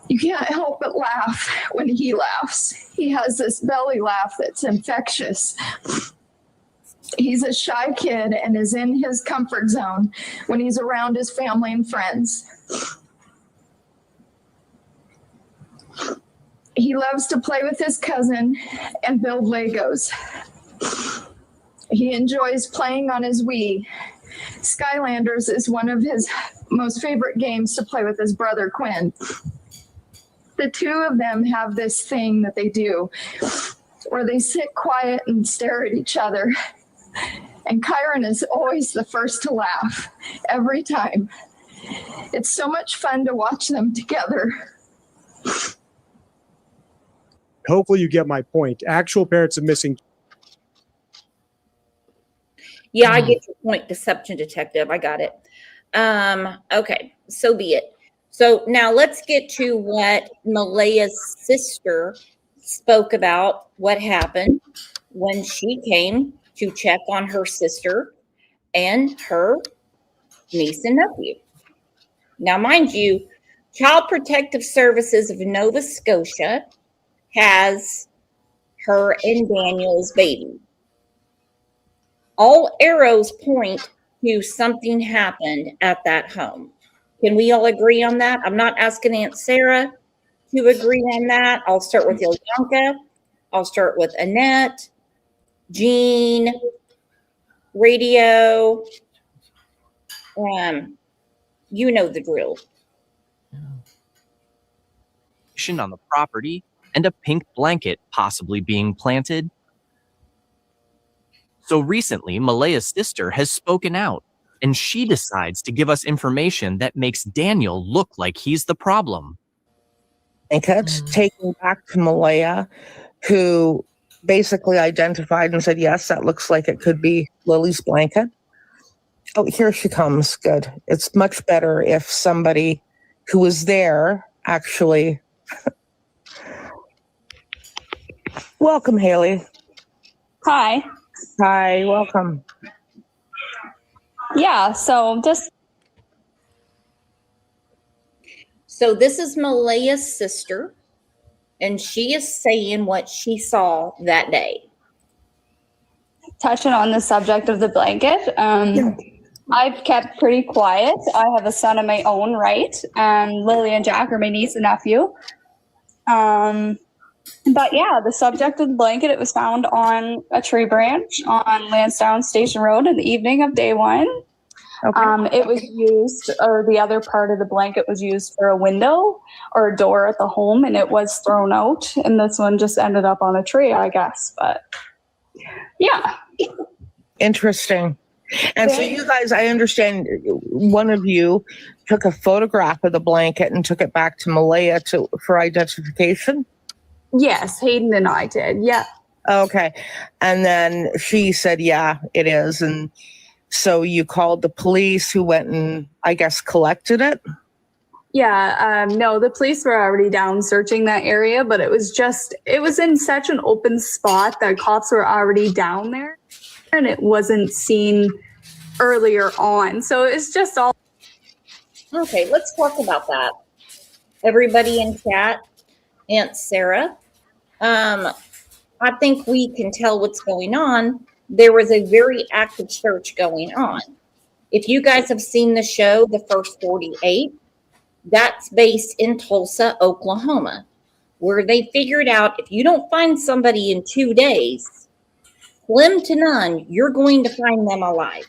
You can't help but laugh when he laughs. He has this belly laugh that's infectious. He's a shy kid and is in his comfort zone when he's around his family and friends. He loves to play with his cousin and build Legos. He enjoys playing on his Wii. Skylanders is one of his most favorite games to play with his brother Quinn. The two of them have this thing that they do. where they sit quiet and stare at each other. And Kyron is always the first to laugh, every time. It's so much fun to watch them together. Hopefully you get my point. Actual parents of missing. Yeah, I get your point, deception detective. I got it. Okay, so be it. So now let's get to what Malaya's sister spoke about, what happened when she came to check on her sister and her niece and nephew. Now, mind you, Child Protective Services of Nova Scotia has her and Daniel's baby. All arrows point to something happened at that home. Can we all agree on that? I'm not asking Aunt Sarah to agree on that. I'll start with Ilyanka. I'll start with Annette, Jean, Radio. You know the drill. On the property and a pink blanket possibly being planted. So recently, Malaya's sister has spoken out, and she decides to give us information that makes Daniel look like he's the problem. Blankets taken back to Malaya, who basically identified and said, yes, that looks like it could be Lily's blanket. Oh, here she comes. Good. It's much better if somebody who was there actually. Welcome, Haley. Hi. Hi, welcome. Yeah, so this is Malaya's sister, and she is saying what she saw that day. touching on the subject of the blanket, I've kept pretty quiet. I have a son of my own right. Lily and Jack are my niece and nephew. But yeah, the subject of the blanket, it was found on a tree branch on Lansdowne Station Road in the evening of day one. Okay. It was used, or the other part of the blanket was used for a window or a door at the home, and it was thrown out. And this one just ended up on a tree, I guess. But yeah. Interesting. And so you guys, I understand one of you took a photograph of the blanket and took it back to Malaya for identification? Yes, Hayden and I did. Yeah. Okay. And then she said, yeah, it is. And so you called the police who went and, I guess, collected it? Yeah, no, the police were already down searching that area, but it was in such an open spot that cops were already down there and it wasn't seen earlier on. So it's just all. Okay, let's talk about that. Everybody in chat, Aunt Sarah, I think we can tell what's going on. There was a very active search going on. If you guys have seen the show, The First 48, that's based in Tulsa, Oklahoma, where they figured out if you don't find somebody in 2 days, slim to none, you're going to find them alive.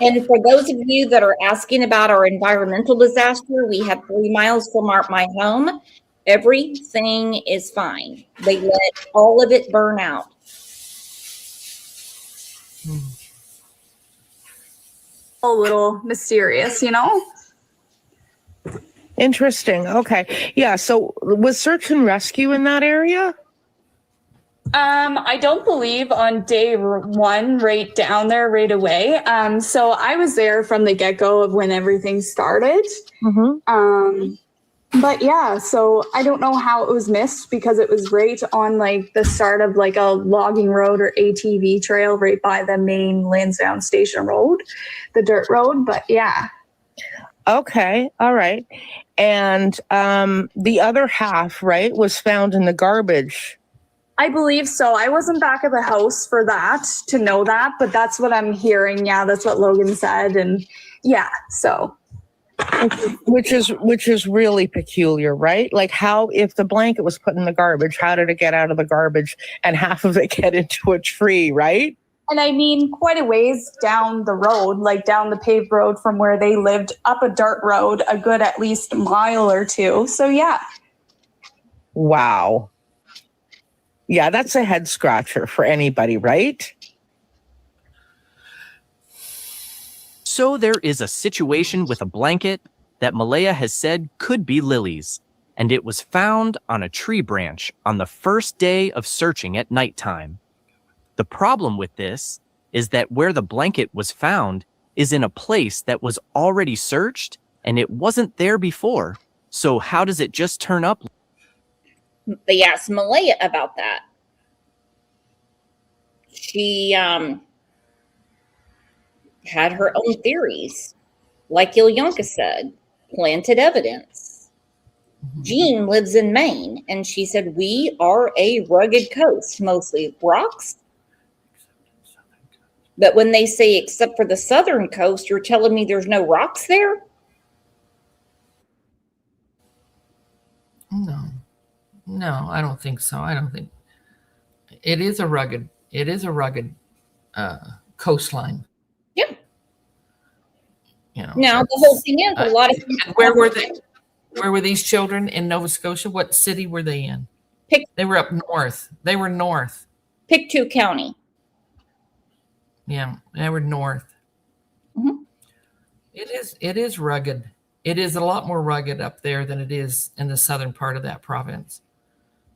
And for those of you that are asking about our environmental disaster, we have 3 miles from my home. Everything is fine. They let all of it burn out. A little mysterious, you know? Interesting. Okay. Yeah. So was search and rescue in that area? I don't believe on day one, right down there, right away. So I was there from the get-go of when everything started. Mm-hmm. But yeah, so I don't know how it was missed because it was right on like the start of like a logging road or ATV trail right by the main Lansdowne Station Road, the dirt road. But yeah. Okay. All right. And the other half, right, was found in the garbage. I believe so. I wasn't back at the house for that to know that, but that's what I'm hearing. Yeah, that's what Logan said. And yeah, so. Which is really peculiar, right? Like how, if the blanket was put in the garbage, how did it get out of the garbage and half of it get into a tree, right? And I mean, quite a ways down the road, like down the paved road from where they lived, up a dirt road, a good at least mile or two. So yeah. Wow. Yeah, that's a head scratcher for anybody, right? So there is a situation with a blanket that Malaya has said could be Lily's, and it was found on a tree branch on the first day of searching at nighttime. The problem with this is that where the blanket was found is in a place that was already searched, and it wasn't there before. So how does it just turn up? They asked Malaya about that. She had her own theories. Like Ilyanka said, planted evidence. Jean lives in Maine, and she said, we are a rugged coast, mostly rocks. But when they say except for the southern coast, you're telling me there's no rocks there? No, I don't think so. I don't think it is a rugged coastline. Yeah. You know, now the whole thing is a lot of people. Where were they? Where were these children in Nova Scotia? What city were they in? They were up north. They were north. Pictou County. Yeah, they were north. Mm-hmm. It is rugged. It is a lot more rugged up there than it is in the southern part of that province.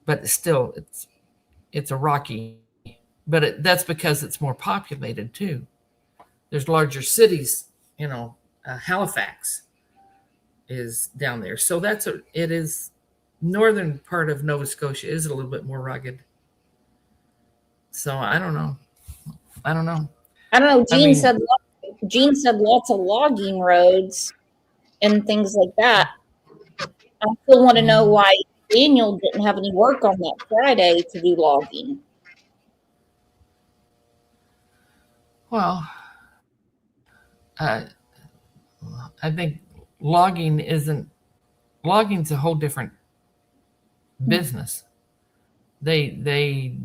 But still, it's a rocky. But that's because it's more populated too. There's larger cities. You know, Halifax is down there, so it is northern part of Nova Scotia is a little bit more rugged. So I don't know. Jean said lots of logging roads and things like that. I still want to know why Daniel didn't have any work on that Friday to do logging. Well, I think logging's a whole different business. They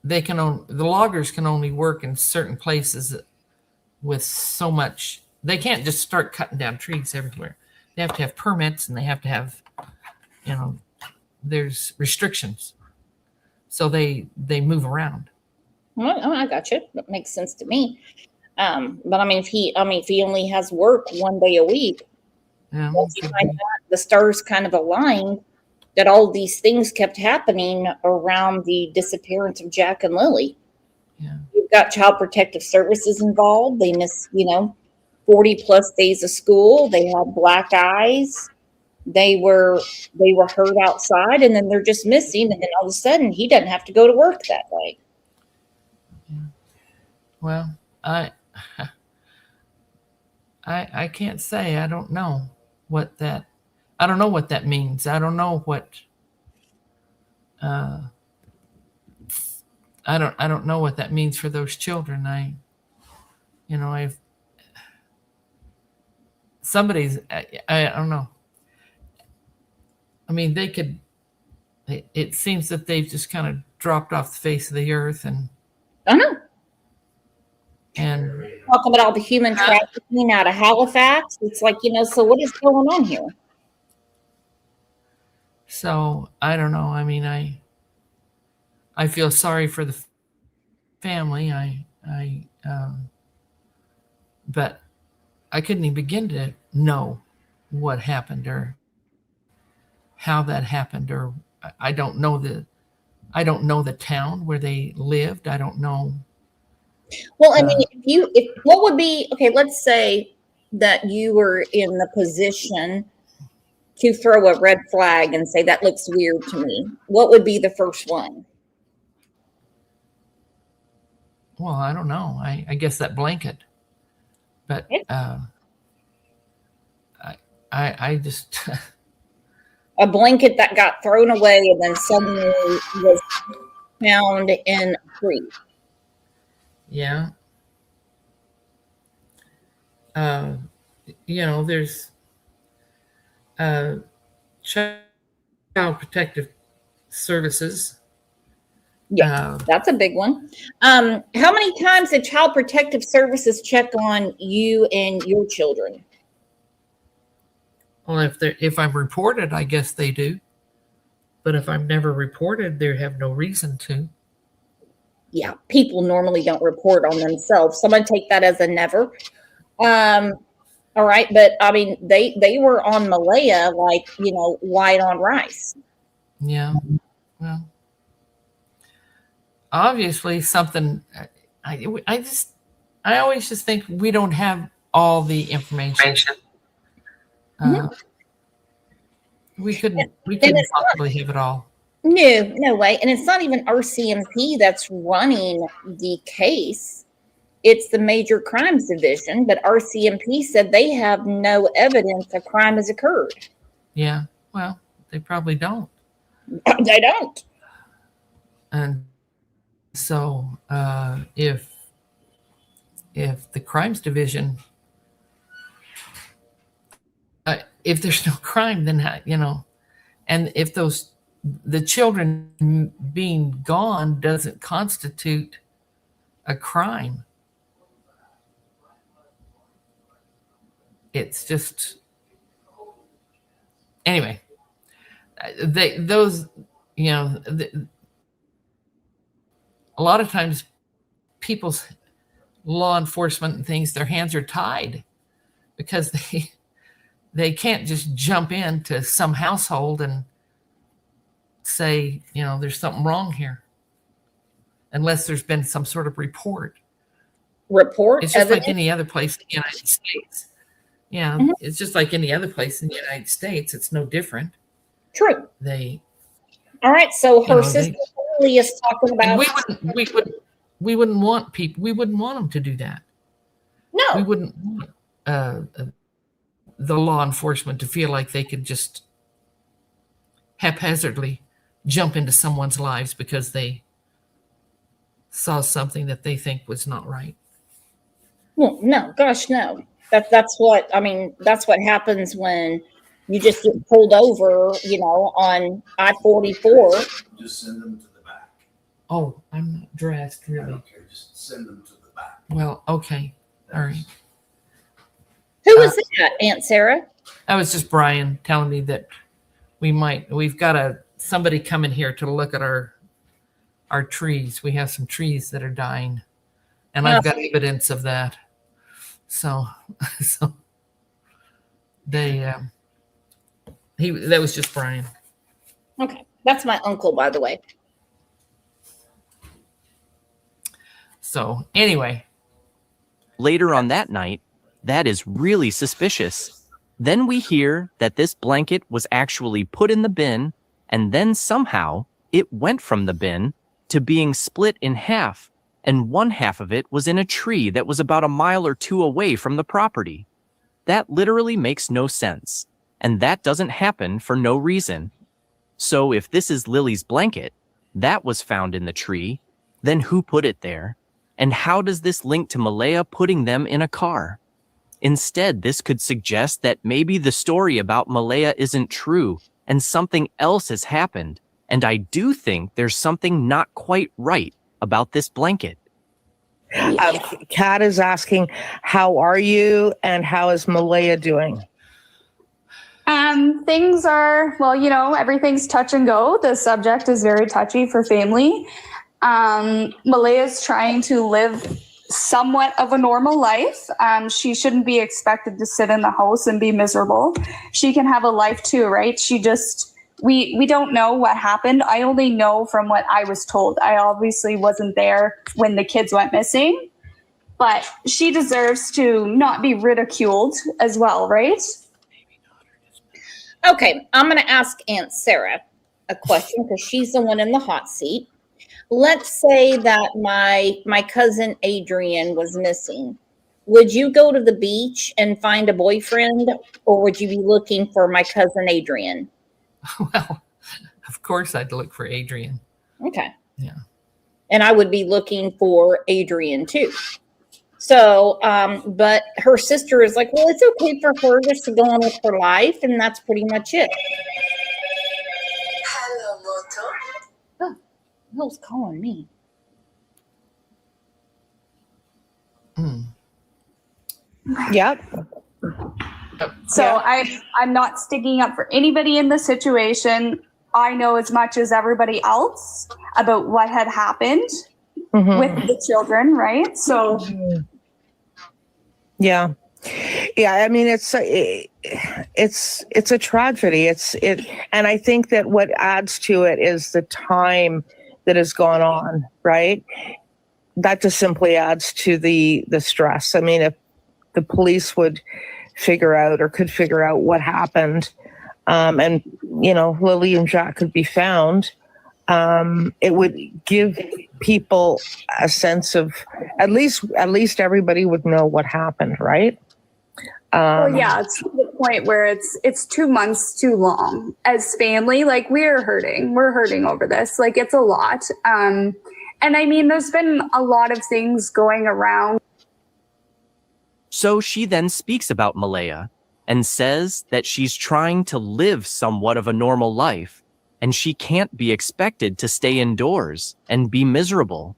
the loggers can only work in certain places with so much. They can't just start cutting down trees everywhere. They have to have permits, and they have to have, there's restrictions. So they move around. Well, I got you. That makes sense to me. But I mean, if he only has work one day a week, once you find that the stars kind of aligned, that all these things kept happening around the disappearance of Jack and Lily. Yeah. You've got Child Protective Services involved. They miss, 40 plus days of school. They had black eyes. They were hurt outside, and then they're just missing. And then all of a sudden, he doesn't have to go to work that day. Yeah. Well, I can't say. I don't know what that means. I don't know what. I don't know what that means for those children. I don't know. I mean, they could. It seems that they've just kind of dropped off the face of the earth, and I know. And talking about all the human trafficking out of Halifax, it's like, so what is going on here? So I don't know. I mean, I feel sorry for the family. But I couldn't even begin to know what happened or how that happened, or I don't know the town where they lived. I don't know. Well, I mean, what would be, okay, let's say that you were in the position to throw a red flag and say, that looks weird to me. What would be the first one? Well, I don't know. I guess that blanket, but I just a blanket that got thrown away and then suddenly was found in a tree. Yeah. There's child Child Protective Services. Yeah, that's a big one. How many times did Child Protective Services check on you and your children? Well, if I'm reported, I guess they do. But if I'm never reported, they have no reason to. Yeah, people normally don't report on themselves. So I'm gonna take that as a never. All right, but I mean, they were on Malaya like, you know, white on rice. Yeah. Well, obviously something. I always just think we don't have all the information. We couldn't possibly have it all. No way. And it's not even RCMP that's running the case. It's the Major Crimes Division, but RCMP said they have no evidence a crime has occurred. Yeah, well, they probably don't. They don't. And so if the Crimes Division, if there's no crime, then, you know, and if the children being gone doesn't constitute a crime, it's just, anyway, those, you know, a lot of times people's law enforcement and things, their hands are tied because they can't just jump into some household and say, you know, there's something wrong here, unless there's been some sort of report. It's just like any other place in the United States. Yeah, it's just like any other place in the United States. It's no different. True. All right, so her sister Lily is talking about. We wouldn't want people. We wouldn't want them to do that. No, we wouldn't want the law enforcement to feel like they could just haphazardly jump into someone's lives because they saw something that they think was not right. Well, no, gosh, no. That's what happens when you just get pulled over, you know, on I-44. Just send them to the back. Oh, I'm not dressed, really. Okay, just send them to the back. Well, okay. All right. Who was that, Aunt Sarah? That was just Brian telling me that we've got somebody coming here to look at our trees. We have some trees that are dying, and I've got evidence of that. So that was just Brian. Okay. That's my uncle, by the way. So anyway. Later on that night, that is really suspicious. Then we hear that this blanket was actually put in the bin, and then somehow it went from the bin to being split in half, and one half of it was in a tree that was about a mile or two away from the property. That literally makes no sense, and that doesn't happen for no reason. So if this is Lily's blanket, that was found in the tree, then who put it there? And how does this link to Malaya putting them in a car? Instead, this could suggest that maybe the story about Malaya isn't true and something else has happened. And I do think there's something not quite right about this blanket. Kat is asking, how are you and how is Malaya doing? Things are, well, you know, everything's touch and go. The subject is very touchy for family. Malaya's trying to live somewhat of a normal life. She shouldn't be expected to sit in the house and be miserable. She can have a life too, right? We don't know what happened. I only know from what I was told. I obviously wasn't there when the kids went missing, but she deserves to not be ridiculed as well, right? Okay, I'm going to ask Aunt Sarah a question because she's the one in the hot seat. Let's say that my cousin Adrian was missing. Would you go to the beach and find a boyfriend, or would you be looking for my cousin Adrian? Well, of course I'd look for Adrian. Okay. Yeah. And I would be looking for Adrian too. So, but her sister is like, well, it's okay for her just to go on with her life, and that's pretty much it. Oh, Will's calling me. Yep. So I'm not sticking up for anybody in the situation. I know as much as everybody else about what had happened with the children, right? So Yeah. I mean, it's a tragedy. And I think that what adds to it is the time that has gone on, right? That just simply adds to the stress. I mean, if the police would could figure out what happened, and Lily and Jack could be found, it would give people a sense of at least everybody would know what happened, right? well, yeah, it's to the point where it's 2 months too long. As family, like we're hurting over this. Like it's a lot. And I mean, there's been a lot of things going around. So she then speaks about Malaya and says that she's trying to live somewhat of a normal life, and she can't be expected to stay indoors and be miserable.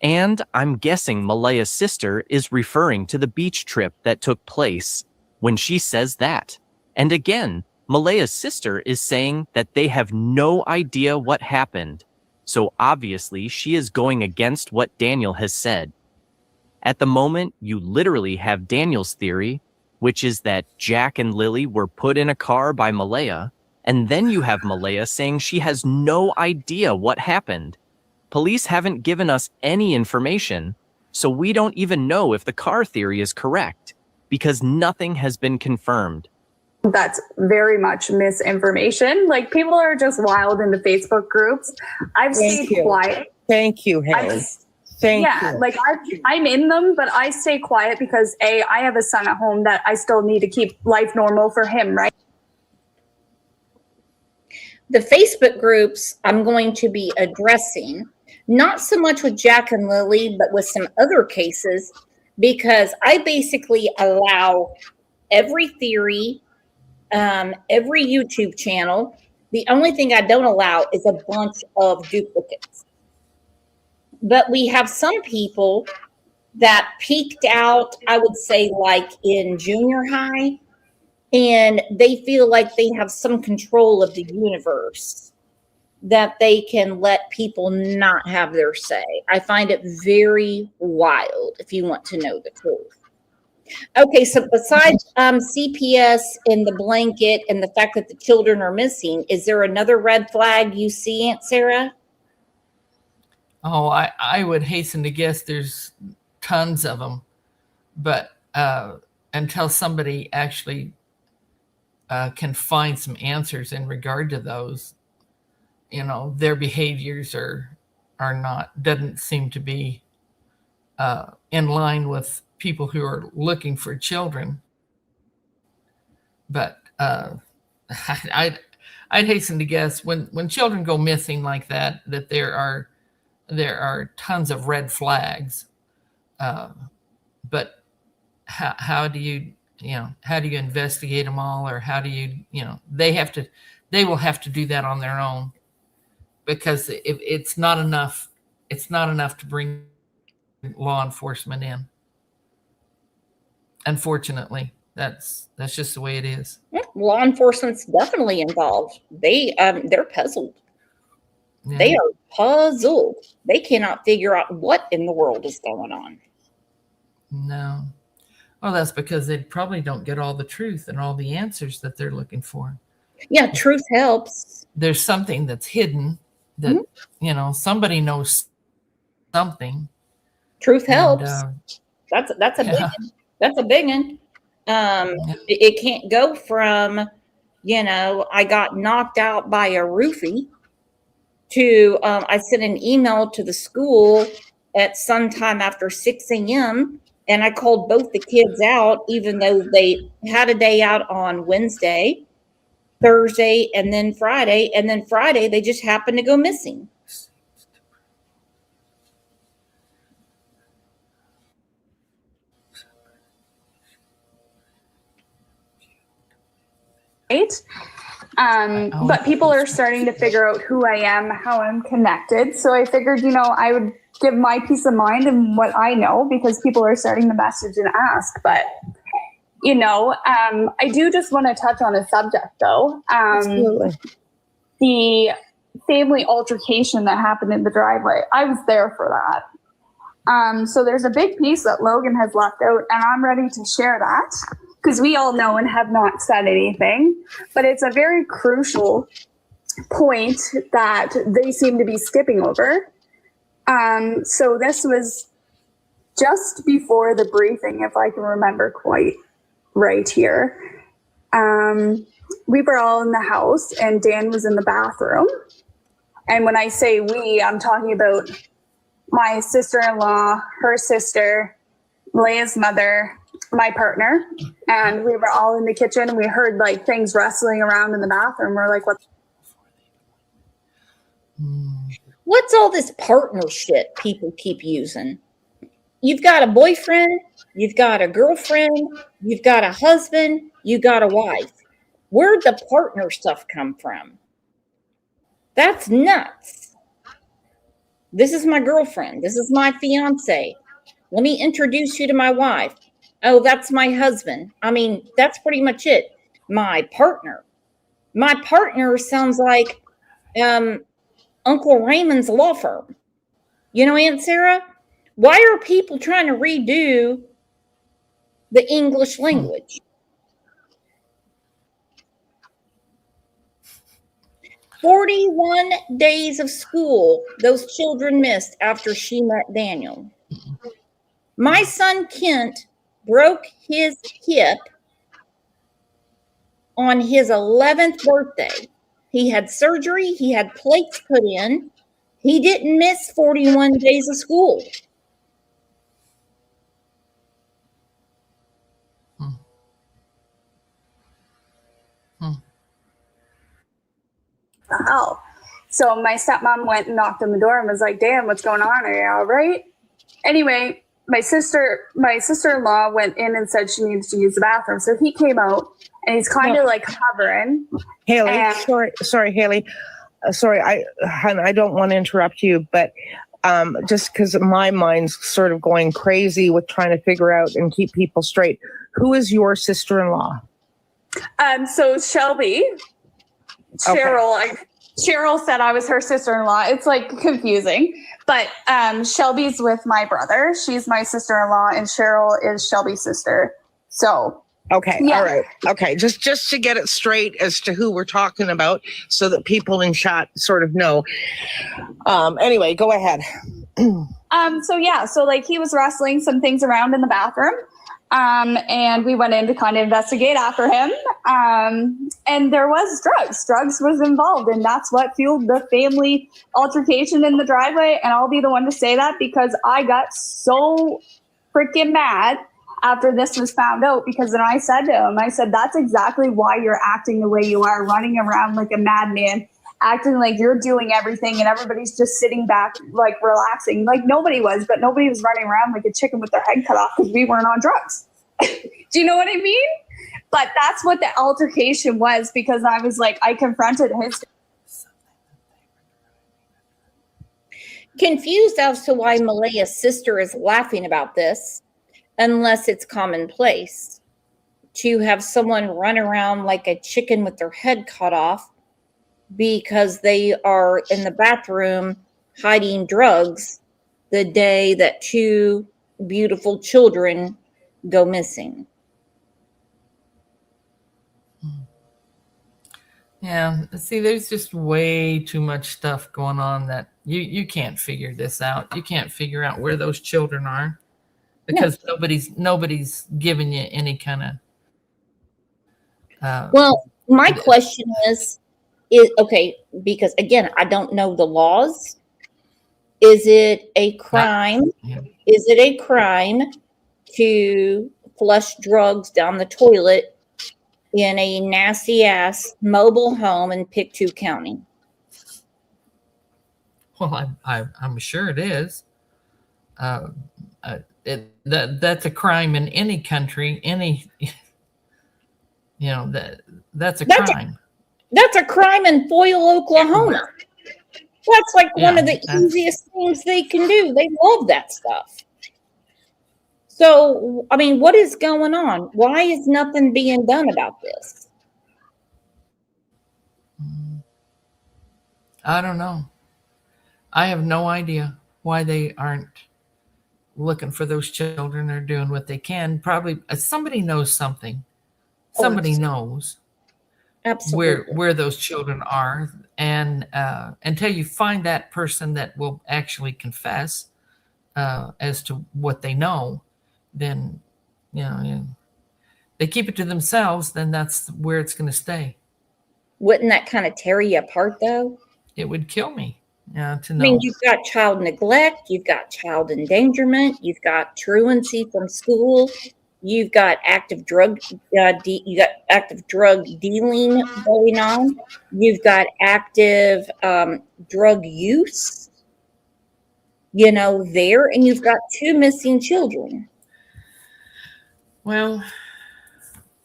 And I'm guessing Malaya's sister is referring to the beach trip that took place when she says that. And again, Malaya's sister is saying that they have no idea what happened. So obviously she is going against what Daniel has said. At the moment, you literally have Daniel's theory, which is that Jack and Lily were put in a car by Malaya, and then you have Malaya saying she has no idea what happened. Police haven't given us any information, so we don't even know if the car theory is correct, because nothing has been confirmed. That's very much misinformation. Like people are just wild in the Facebook groups. I've stayed quiet. Thank you, Haley. Thank you. Like I'm in them, but I stay quiet because I have a son at home that I still need to keep life normal for him, right? The Facebook groups I'm going to be addressing, not so much with Jack and Lily, but with some other cases, because I basically allow every theory, every YouTube channel. The only thing I don't allow is a bunch of duplicates. But we have some people that peaked out, I would say, like in junior high, and they feel like they have some control of the universe, that they can let people not have their say. I find it very wild, if you want to know the truth. Okay, so besides CPS and the blanket and the fact that the children are missing, is there another red flag you see, Aunt Sarah? Oh, I would hasten to guess there's tons of them, but until somebody actually can find some answers in regard to those, their behaviors are not, doesn't seem to be in line with people who are looking for children. But I'd hasten to guess when children go missing like that there are tons of red flags. But how do you investigate them all, or how do you they will have to do that on their own, because it's not enough to bring law enforcement in. Unfortunately, that's just the way it is. Law enforcement's definitely involved. They're puzzled. Yeah. They are puzzled. They cannot figure out what in the world is going on. No. Well, that's because they probably don't get all the truth and all the answers that they're looking for. Yeah, truth helps. There's something that's hidden that, somebody knows something. Truth helps. That's a big yeah. one. That's a big one. It can't go from, I got knocked out by a roofie to I sent an email to the school at sometime after 6 a.m. and I called both the kids out, even though they had a day out on Wednesday, Thursday, and then Friday. And then Friday, they just happened to go missing. Right? But people are starting to figure out who I am, how I'm connected. So I figured, I would give my peace of mind and what I know, because people are starting to message and ask. But, I do just want to touch on a subject, though. Absolutely. The family altercation that happened in the driveway. I was there for that. So there's a big piece that Logan has left out, and I'm ready to share that, because we all know and have not said anything, but it's a very crucial point that they seem to be skipping over. So this was just before the briefing, if I can remember quite right here. We were all in the house and Dan was in the bathroom. And when I say we, I'm talking about my sister-in-law, her sister, Leia's mother, my partner, and we were all in the kitchen and we heard like things wrestling around in the bathroom. We're like, what? What's all this partner shit people keep using? You've got a boyfriend, you've got a girlfriend, you've got a husband, you got a wife. Where'd the partner stuff come from? That's nuts. This is my girlfriend. This is my fiance. Let me introduce you to my wife. Oh, that's my husband. I mean, that's pretty much it. My partner. My partner sounds like Uncle Raymond's law firm. Aunt Sarah? Why are people trying to redo the English language? 41 days of school those children missed after she met Daniel. My son Kent broke his hip on his 11th birthday. He had surgery. He had plates put in. He didn't miss 41 days of school. The hell? So my stepmom went and knocked on the door and was like, Dan, what's going on? Are you all right? Anyway, my sister-in-law went in and said she needs to use the bathroom. So he came out and he's kind of like hovering. Haley, and- sorry, Haley. Sorry, I don't want to interrupt you, but just because my mind's sort of going crazy with trying to figure out and keep people straight. Who is your sister-in-law? So Shelby, Cheryl said I was her sister-in-law. It's like confusing, but Shelby's with my brother. She's my sister-in-law, and Cheryl is Shelby's sister. So okay, yeah. All right, okay. Just to get it straight as to who we're talking about, so that people in chat sort of know. Anyway, go ahead. So like he was wrestling some things around in the bathroom. And we went in to kind of investigate after him. And there was drugs. Drugs was involved, and that's what fueled the family altercation in the driveway. And I'll be the one to say that because I got so freaking mad after this was found out, because then I said to him, that's exactly why you're acting the way you are, running around like a madman, acting like you're doing everything and everybody's just sitting back, like relaxing. Like nobody was, but nobody was running around like a chicken with their head cut off because we weren't on drugs. Do you know what I mean? But that's what the altercation was, because I was like, I confronted his. Confused as to why Malea's sister is laughing about this, unless it's commonplace to have someone run around like a chicken with their head cut off because they are in the bathroom hiding drugs the day that two beautiful children go missing. Yeah, see, there's just way too much stuff going on that you can't figure this out. You can't figure out where those children are because nobody's giving you any kind of. Well, my question is okay, because again, I don't know the laws. Is it a crime? Is it a crime to flush drugs down the toilet in a nasty ass mobile home in Pictou County? Well, I'm sure it is. That's a crime in any country. That's a crime. That's a crime in Foyle, Oklahoma. That's like one of the Yeah. easiest things they can do. They love that stuff. So, I mean, what is going on? Why is nothing being done about this? I don't know. I have no idea why they aren't looking for those children. They're doing what they can. Probably somebody knows something. Somebody knows Absolutely. where those children are, and until you find that person that will actually confess as to what they know, then they keep it to themselves. Then that's where it's going to stay. Wouldn't that kind of tear you apart, though? It would kill me to know. I mean, you've got child neglect, you've got child endangerment, you've got truancy from school, you've got active drug dealing going on, you've got active drug use, there, and you've got 2 missing children. Well,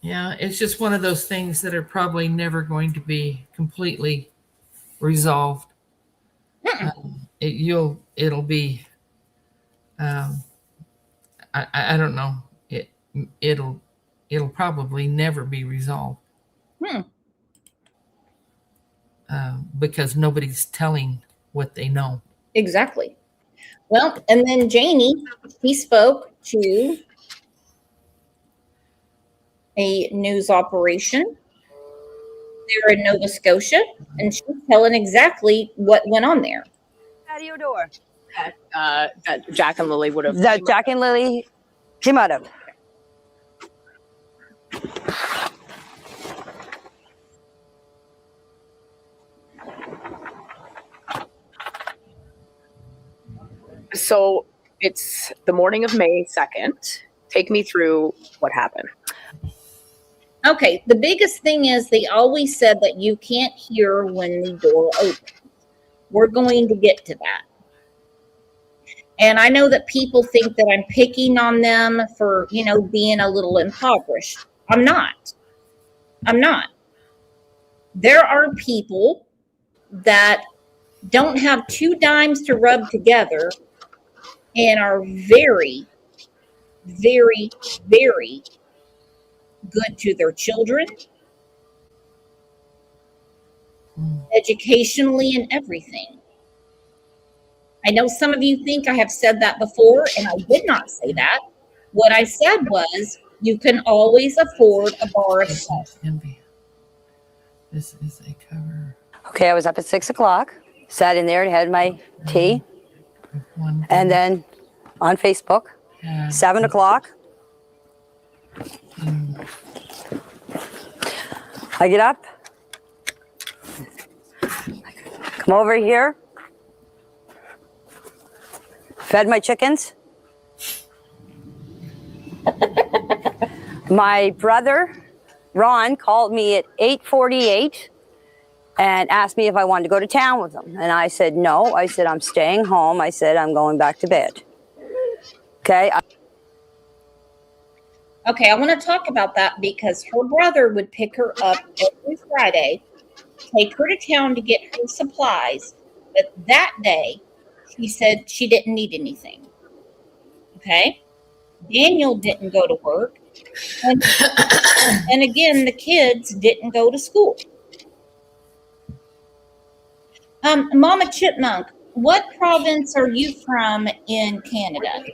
yeah, it's just one of those things that are probably never going to be completely resolved. It'll be I don't know, it'll probably never be resolved because nobody's telling what they know. Exactly. Well, and then Janie, he spoke to a news operation there in Nova Scotia, and she's telling exactly what went on there. Patio door that Jack and Lily would have. That Jack and Lily came out of. So it's the morning of May 2nd. Take me through what happened. Okay, the biggest thing is they always said that you can't hear when the door opens. We're going to get to that. And I know that people think that I'm picking on them for, being a little impoverished. I'm not. There are people that don't have 2 dimes to rub together and are very, very, very good to their children, educationally and everything. I know some of you think I have said that before, and I did not say that. What I said was, you can always afford a bar of salt. This is a cover. Okay, I was up at 6 o'clock, sat in there and had my tea. And then on Facebook, 7 o'clock, I get up, come over here, fed my chickens. My brother, Ron, called me at 8:48 and asked me if I wanted to go to town with him. And I said, no. I said, I'm staying home. I said, I'm going back to bed. Okay. Okay, I want to talk about that because her brother would pick her up every Friday, take her to town to get her supplies. But that day, she said she didn't need anything. Okay? Daniel didn't go to work. And again, the kids didn't go to school. Mama Chipmunk, what province are you from in Canada?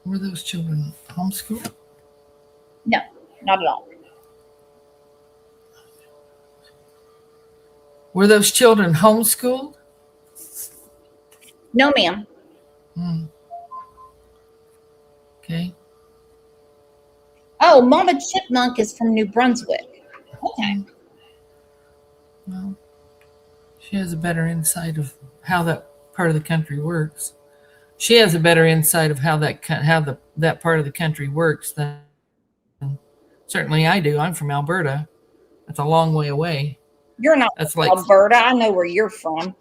Were those children homeschooled? No, not at all. Were those children homeschooled? No, ma'am. Okay. Oh, Mama Chipmunk is from New Brunswick. Okay. Well, she has a better insight of how that part of the country works. She has a better insight of how that part of the country works than certainly I do. I'm from Alberta. That's a long way away. You're not That's from like Alberta. I know where you're from.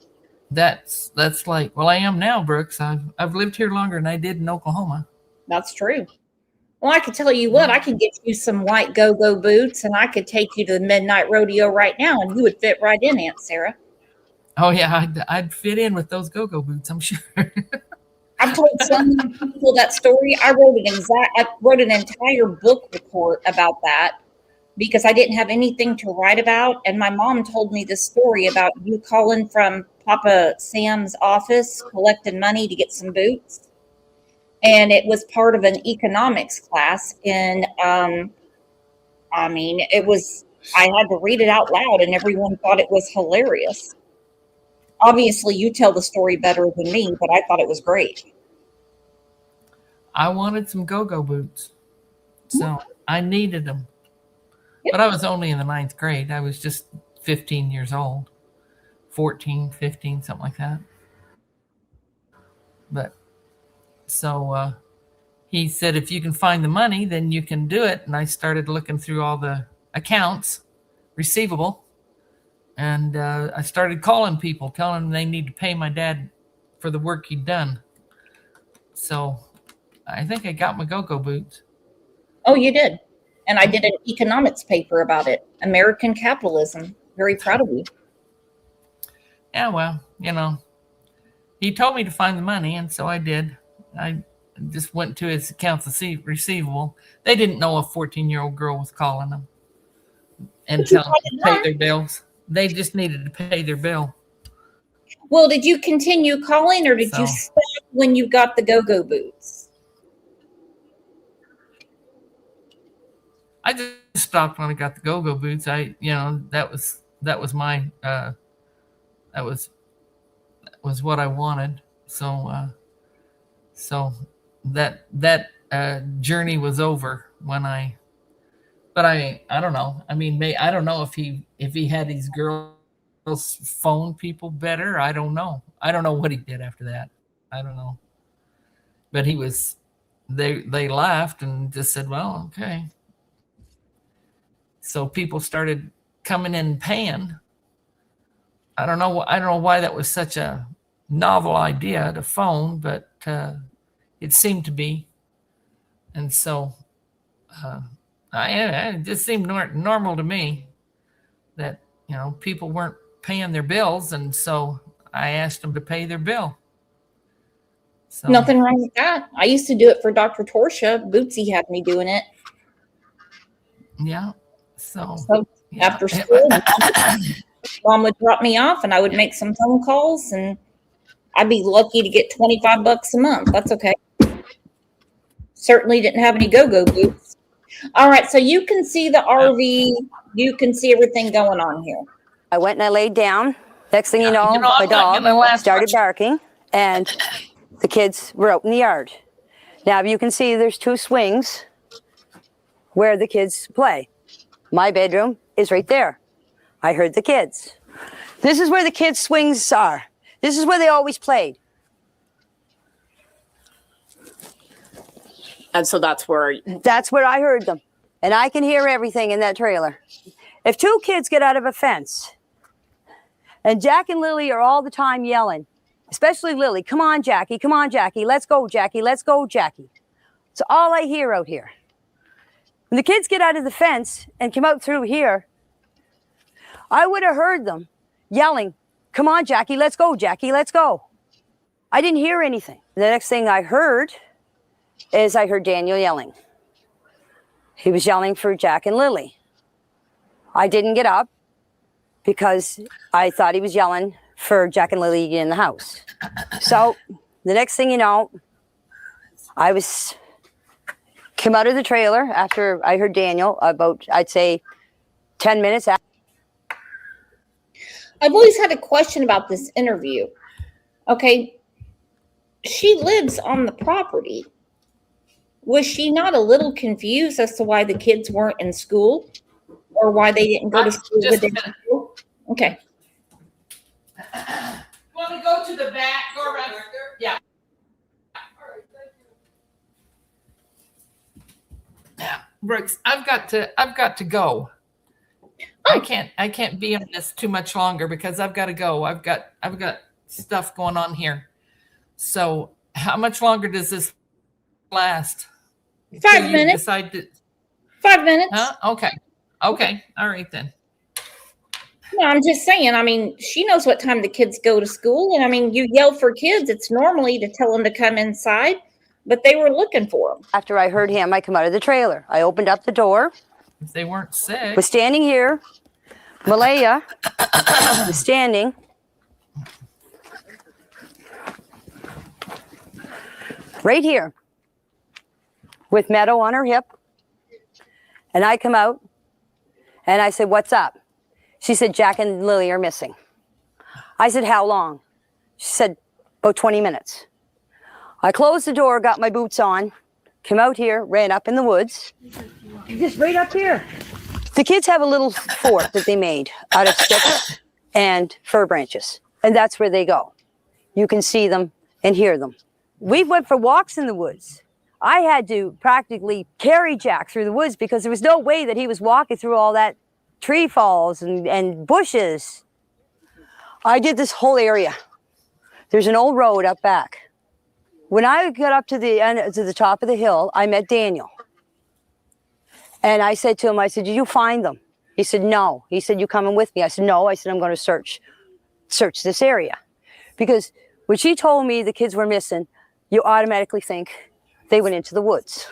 That's like, well, I am now, Brooks. I've lived here longer than I did in Oklahoma. That's true. Well, I could tell you what, I could get you some white go-go boots and I could take you to the Midnight Rodeo right now and you would fit right in, Aunt Sarah. Oh yeah, I'd fit in with those go-go boots, I'm sure. I've told some people that story. I wrote an entire book report about that because I didn't have anything to write about. And my mom told me this story about you calling from Papa Sam's office, collecting money to get some boots. And it was part of an economics class. And I had to read it out loud and everyone thought it was hilarious. Obviously, you tell the story better than me, but I thought it was great. I wanted some go-go boots, so I needed them. But I was only in the 9th grade. I was just 15 years old, 14, 15, something like that. But so he said, if you can find the money, then you can do it. And I started looking through all the accounts receivable. And I started calling people, telling them they need to pay my dad for the work he'd done. So I think I got my go-go boots. Oh, you did. And I did an economics paper about it. American capitalism. Very proud of you. Yeah, well, he told me to find the money, and so I did. I just went to his accounts receivable. They didn't know a 14-year-old girl was calling them and telling them to pay their bills. They just needed to pay their bill. Well, did you continue calling or did you stop when you got the go-go boots? I just stopped when I got the go-go boots. That was my that was what I wanted. So that journey was over when but I don't know. I mean, I don't know if he had these girls phone people better. I don't know. I don't know what he did after that. I don't know. But they laughed and just said, well, okay. So people started coming in and paying. I don't know why that was such a novel idea to phone, but it seemed to be. And so it just seemed normal to me that, people weren't paying their bills. And so I asked them to pay their bill. So, nothing wrong with that. I used to do it for Dr. Torsha. Bootsy had me doing it. Yeah. So after school, Mom would drop me off and I would make some phone calls and I'd be lucky to get $25 a month. That's okay. Certainly didn't have any go-go boots. All right. So you can see the RV. You can see everything going on here. I went and I laid down. Next thing you know, my dog started barking and the kids were out in the yard. Now you can see there's 2 swings where the kids play. My bedroom is right there. I heard the kids. This is where the kids' swings are. This is where they always played. And so that's where I heard them. And I can hear everything in that trailer. If 2 kids get out of a fence and Jack and Lily are all the time yelling, especially Lily, come on, Jackie, let's go, Jackie, let's go, Jackie. It's all I hear out here. When the kids get out of the fence and come out through here, I would have heard them yelling, come on, Jackie, let's go, Jackie, let's go. I didn't hear anything. The next thing I heard is I heard Daniel yelling. He was yelling for Jack and Lily. I didn't get up because I thought he was yelling for Jack and Lily in the house. So the next thing you know, I came out of the trailer after I heard Daniel about, I'd say, 10 minutes after. I've always had a question about this interview. Okay, she lives on the property. Was she not a little confused as to why the kids weren't in school or why they didn't go to school? Okay. Want to go to the back? Go around there? Yeah. Yeah, Brooks, I've got to go. I can't be on this too much longer because I've got to go. I've got stuff going on here. So how much longer does this last? 5 you minutes. Decide to, 5 minutes. huh? Okay. Okay. All right then. No, I'm just saying, I mean, she knows what time the kids go to school. And I mean, you yell for kids. It's normally to tell them to come inside, but they were looking for them. After I heard him, I come out of the trailer. I opened up the door, If they weren't sick. was standing here. Malaya was standing. Right here with Meadow on her hip. And I come out and I said, "What's up?" She said, "Jack and Lily are missing." I said, "How long?" She said, "About 20 minutes." I closed the door, got my boots on, came out here, ran up in the woods. Just right up here. The kids have a little fort that they made out of sticks and fir branches. And that's where they go. You can see them and hear them. We went for walks in the woods. I had to practically carry Jack through the woods because there was no way that he was walking through all that tree falls and bushes. I did this whole area. There's an old road up back. When I got up to the end, to the top of the hill, I met Daniel. And I said to him, I said, "Did you find them?" He said, "No." He said, "You coming with me?" I said, "No." I said, "I'm going to search this area." Because when she told me the kids were missing, you automatically think they went into the woods.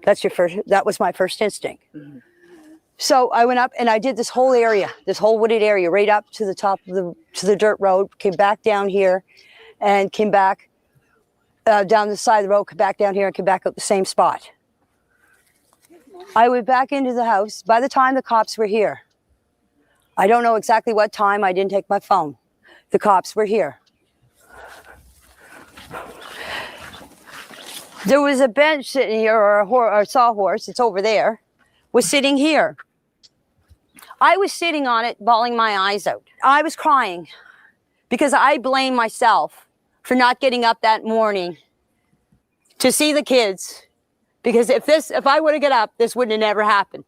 That was my first instinct. Mm-hmm. So I went up and I did this whole area, this whole wooded area, right up to the top of the dirt road, came back down here and came back down the side of the road, came back down here and came back up the same spot. I went back into the house. By the time the cops were here, I don't know exactly what time, I didn't take my phone. The cops were here. There was a bench sitting here, or a sawhorse, it's over there, was sitting here. I was sitting on it, bawling my eyes out. I was crying because I blame myself for not getting up that morning to see the kids. Because if I would have got up, this wouldn't have never happened.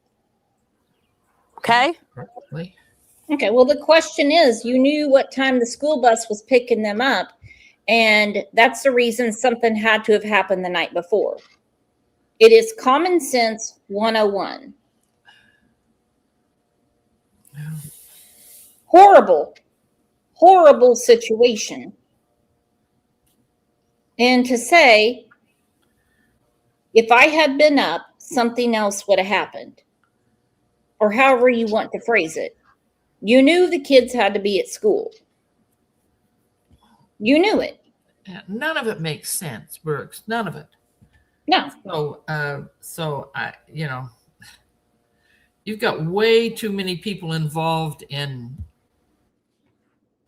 Okay? Okay, well, the question is, you knew what time the school bus was picking them up, and that's the reason something had to have happened the night before. It is common sense 101. Horrible, horrible situation. And to say, if I had been up, something else would have happened. Or however you want to phrase it. You knew the kids had to be at school. You knew it. None of it makes sense, Brooks. None of it. No. So I, you've got way too many people involved in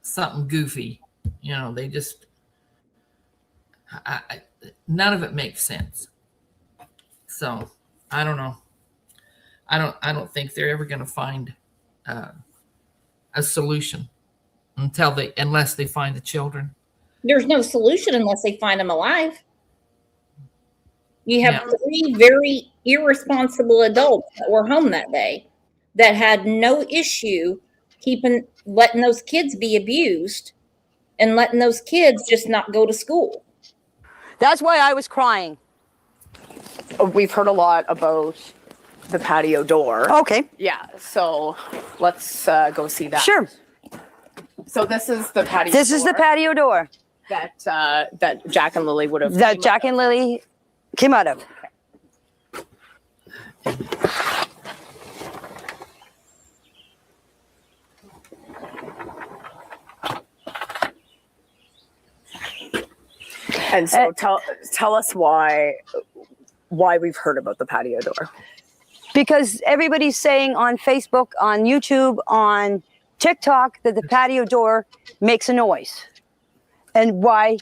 something goofy. They just, none of it makes sense. So I don't know. I don't think they're ever going to find a solution unless they find the children. There's no solution unless they find them alive. You have 3 very irresponsible adults that were home that day that had no issue letting those kids be abused and letting those kids just not go to school. That's why I was crying. We've heard a lot about the patio door. Okay. Yeah, so let's go see that. Sure. So this is the patio This is the patio door. that Jack and Lily would have. That Jack and Lily came out of. And so tell us why we've heard about the patio door. Because everybody's saying on Facebook, on YouTube, on TikTok that the patio door makes a noise. And why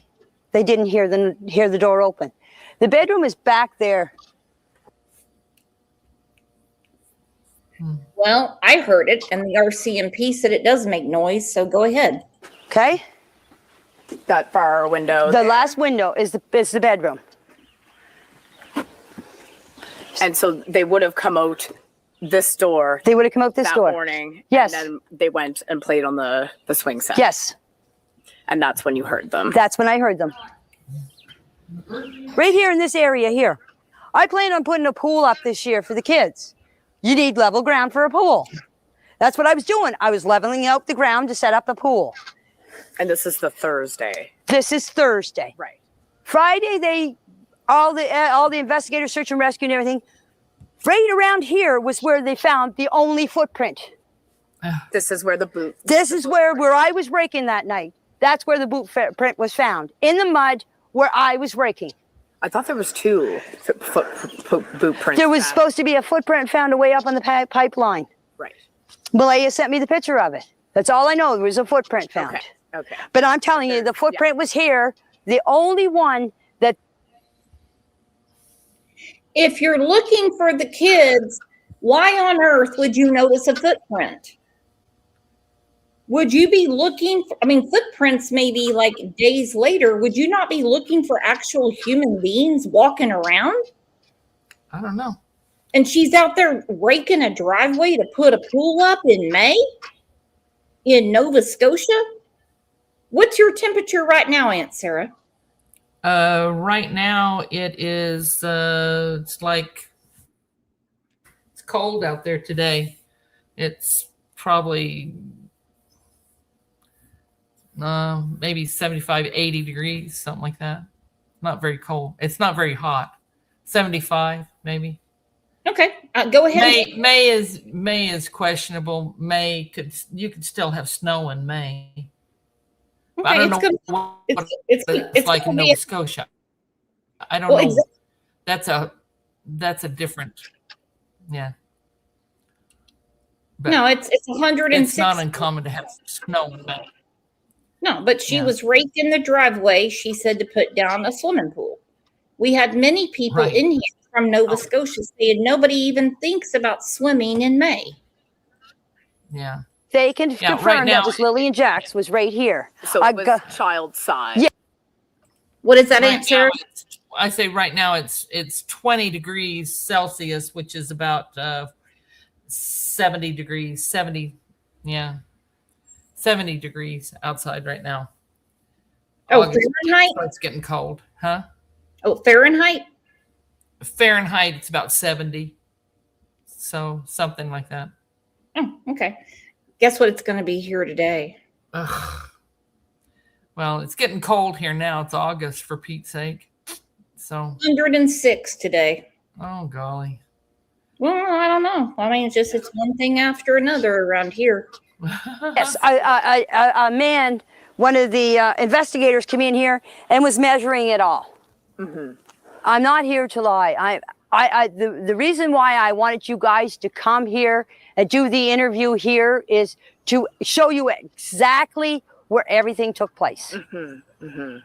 they didn't hear the door open. The bedroom is back there. Well, I heard it, and the RCMP said it does make noise, so go ahead. Okay. That far window. The last window is the bedroom. And so they would have come out this door. They would have come out this that door. morning. Yes. And then they went and played on the swing set. Yes. And that's when you heard them. That's when I heard them. Right here in this area here. I plan on putting a pool up this year for the kids. You need level ground for a pool. That's what I was doing. I was leveling out the ground to set up a pool. And this is the Thursday. This is Thursday. Right. Friday, all the investigators, search and rescue and everything, right around here was where they found the only footprint. This is where the boot. This is where I was raking that night. That's where the boot print was found, in the mud where I was raking. I thought there was 2 boot prints. There was supposed to be a footprint found away up on the pipeline. Right. Malaya sent me the picture of it. That's all I know. There was a footprint found. Okay. But I'm telling you, the footprint was here. The only one that. If you're looking for the kids, why on earth would you notice a footprint? Would you be looking for, footprints maybe like days later, would you not be looking for actual human beings walking around? I don't know. And she's out there raking a driveway to put a pool up in May in Nova Scotia? What's your temperature right now, Aunt Sarah? Right now it is, it's cold out there today. It's probably maybe 75, 80 degrees, something like that. Not very cold. It's not very hot. 75 maybe. Okay, go ahead. May is questionable. You could still have snow in May. Okay, I don't know what it's like in Nova Scotia. I don't know. Exactly. That's a different, yeah. But no, it's 106. It's not uncommon to have snow in May. No, but she was raked in the driveway. She said to put down a swimming pool. We had many people in here from Nova Scotia saying nobody even thinks about swimming in May. Yeah. They can confirm right now, that was Lily and Jack's was right here. So it was child size. Yeah. What is that answer? I say right now it's 20 degrees Celsius, which is about 70 degrees, 70 degrees outside right now. Oh, August, Fahrenheit? so it's getting cold, huh? Oh, Fahrenheit? Fahrenheit, it's about 70. So something like that. Oh, okay. Guess what it's going to be here today? Ugh. Well, it's getting cold here now. It's August, for Pete's sake. So 106 today. Oh, golly. Well, I don't know. It's one thing after another around here. Yes, a man, one of the investigators came in here and was measuring it all. Mm-hmm. I'm not here to lie. The reason why I wanted you guys to come here and do the interview here is to show you exactly where everything took place. Mm-hmm. Mm-hmm.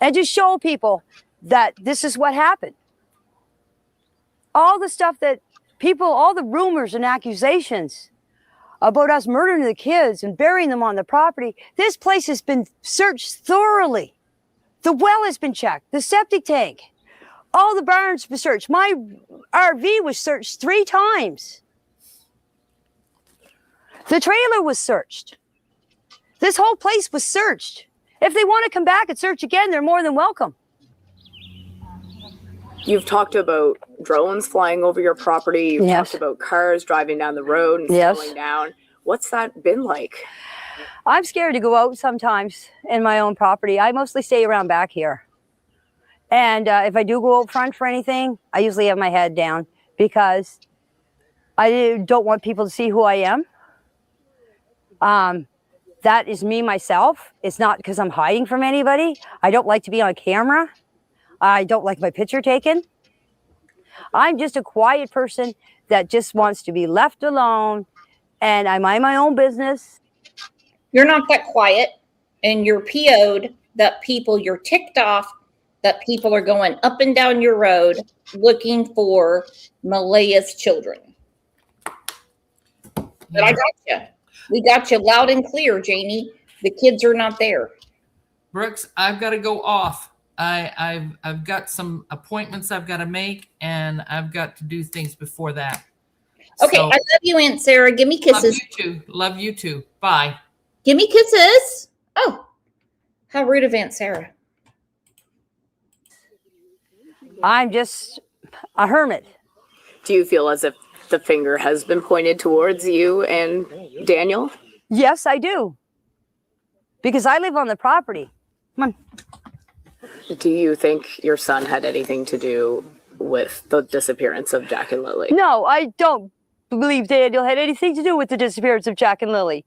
And to show people that this is what happened. All the stuff that all the rumors and accusations about us murdering the kids and burying them on the property, this place has been searched thoroughly. The well has been checked, the septic tank, all the barns were searched. My RV was searched 3 times. The trailer was searched. This whole place was searched. If they want to come back and search again, they're more than welcome. You've talked about drones flying over your property. You've talked about cars driving down the road and slowing down. What's that been like? I'm scared to go out sometimes in my own property. I mostly stay around back here. And if I do go out front for anything, I usually have my head down because I don't want people to see who I am. That is me myself. It's not because I'm hiding from anybody. I don't like to be on camera. I don't like my picture taken. I'm just a quiet person that just wants to be left alone, and I mind my own business. You're not that quiet, and you're PO'd that you're ticked off that people are going up and down your road looking for Malaya's children. But I got you. We got you loud and clear, Janie. The kids are not there. Brooks, I've got to go off. I've got some appointments I've got to make, and I've got to do things before that. Okay, So, I love you, Aunt Sarah. Give me kisses. Love you too. Bye. Give me kisses. Oh, how rude of Aunt Sarah. I'm just a hermit. Do you feel as if the finger has been pointed towards you and Daniel? Yes, I do. Because I live on the property. Come on. Do you think your son had anything to do with the disappearance of Jack and Lily? No, I don't believe Daniel had anything to do with the disappearance of Jack and Lily.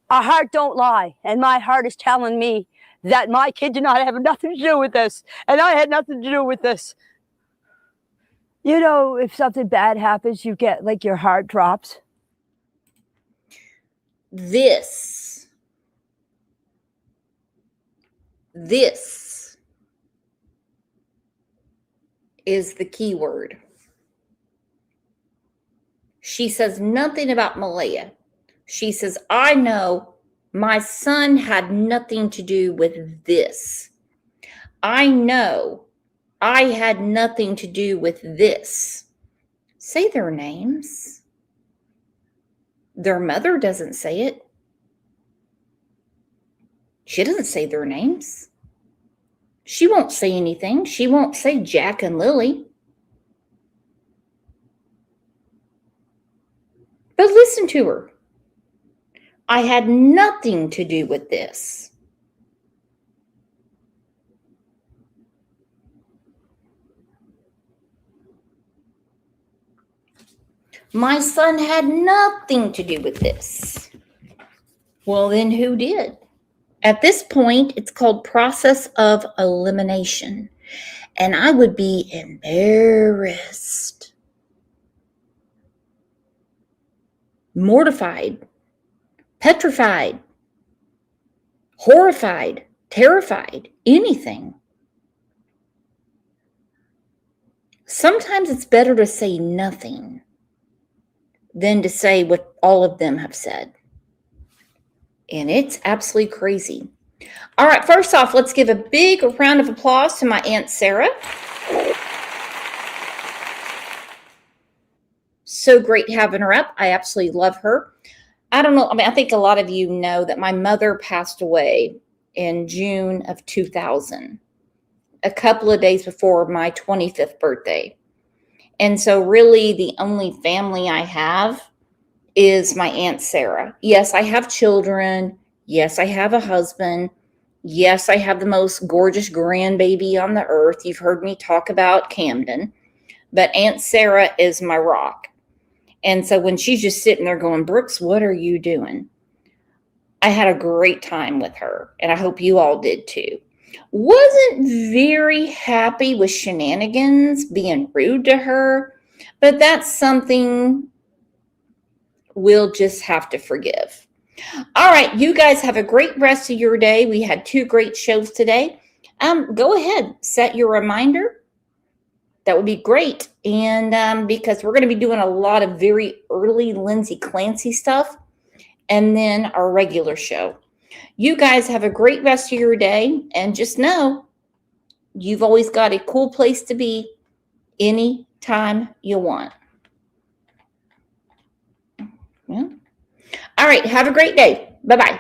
Our heart don't lie, and my heart is telling me that my kid did not have nothing to do with this, and I had nothing to do with this. You know, if something bad happens, you get like your heart drops. This is the key word. She says nothing about Malaya. She says, I know my son had nothing to do with this. I know I had nothing to do with this. Say their names. Their mother doesn't say it. She doesn't say their names. She won't say anything. She won't say Jack and Lily. But listen to her. I had nothing to do with this. My son had nothing to do with this. Well, then who did? At this point, it's called process of elimination. And I would be embarrassed, mortified, petrified, horrified, terrified, anything. Sometimes it's better to say nothing than to say what all of them have said. And it's absolutely crazy. All right, first off, let's give a big round of applause to my Aunt Sarah. So great having her up. I absolutely love her. I don't know. I mean, I think a lot of you know that my mother passed away in June of 2000, a couple of days before my 25th birthday. And so really the only family I have is my Aunt Sarah. Yes, I have children. Yes, I have a husband. Yes, I have the most gorgeous grandbaby on the earth. You've heard me talk about Camden. But Aunt Sarah is my rock. And so when she's just sitting there going, Brooks, what are you doing? I had a great time with her. And I hope you all did too. Wasn't very happy with shenanigans, being rude to her, but that's something we'll just have to forgive. All right, you guys have a great rest of your day. We had 2 great shows today. Go ahead, set your reminder. That would be great. And because we're going to be doing a lot of very early Lindsay Clancy stuff and then our regular show. You guys have a great rest of your day, and just know you've always got a cool place to be anytime you want. Yeah. All right, have a great day. Bye-bye.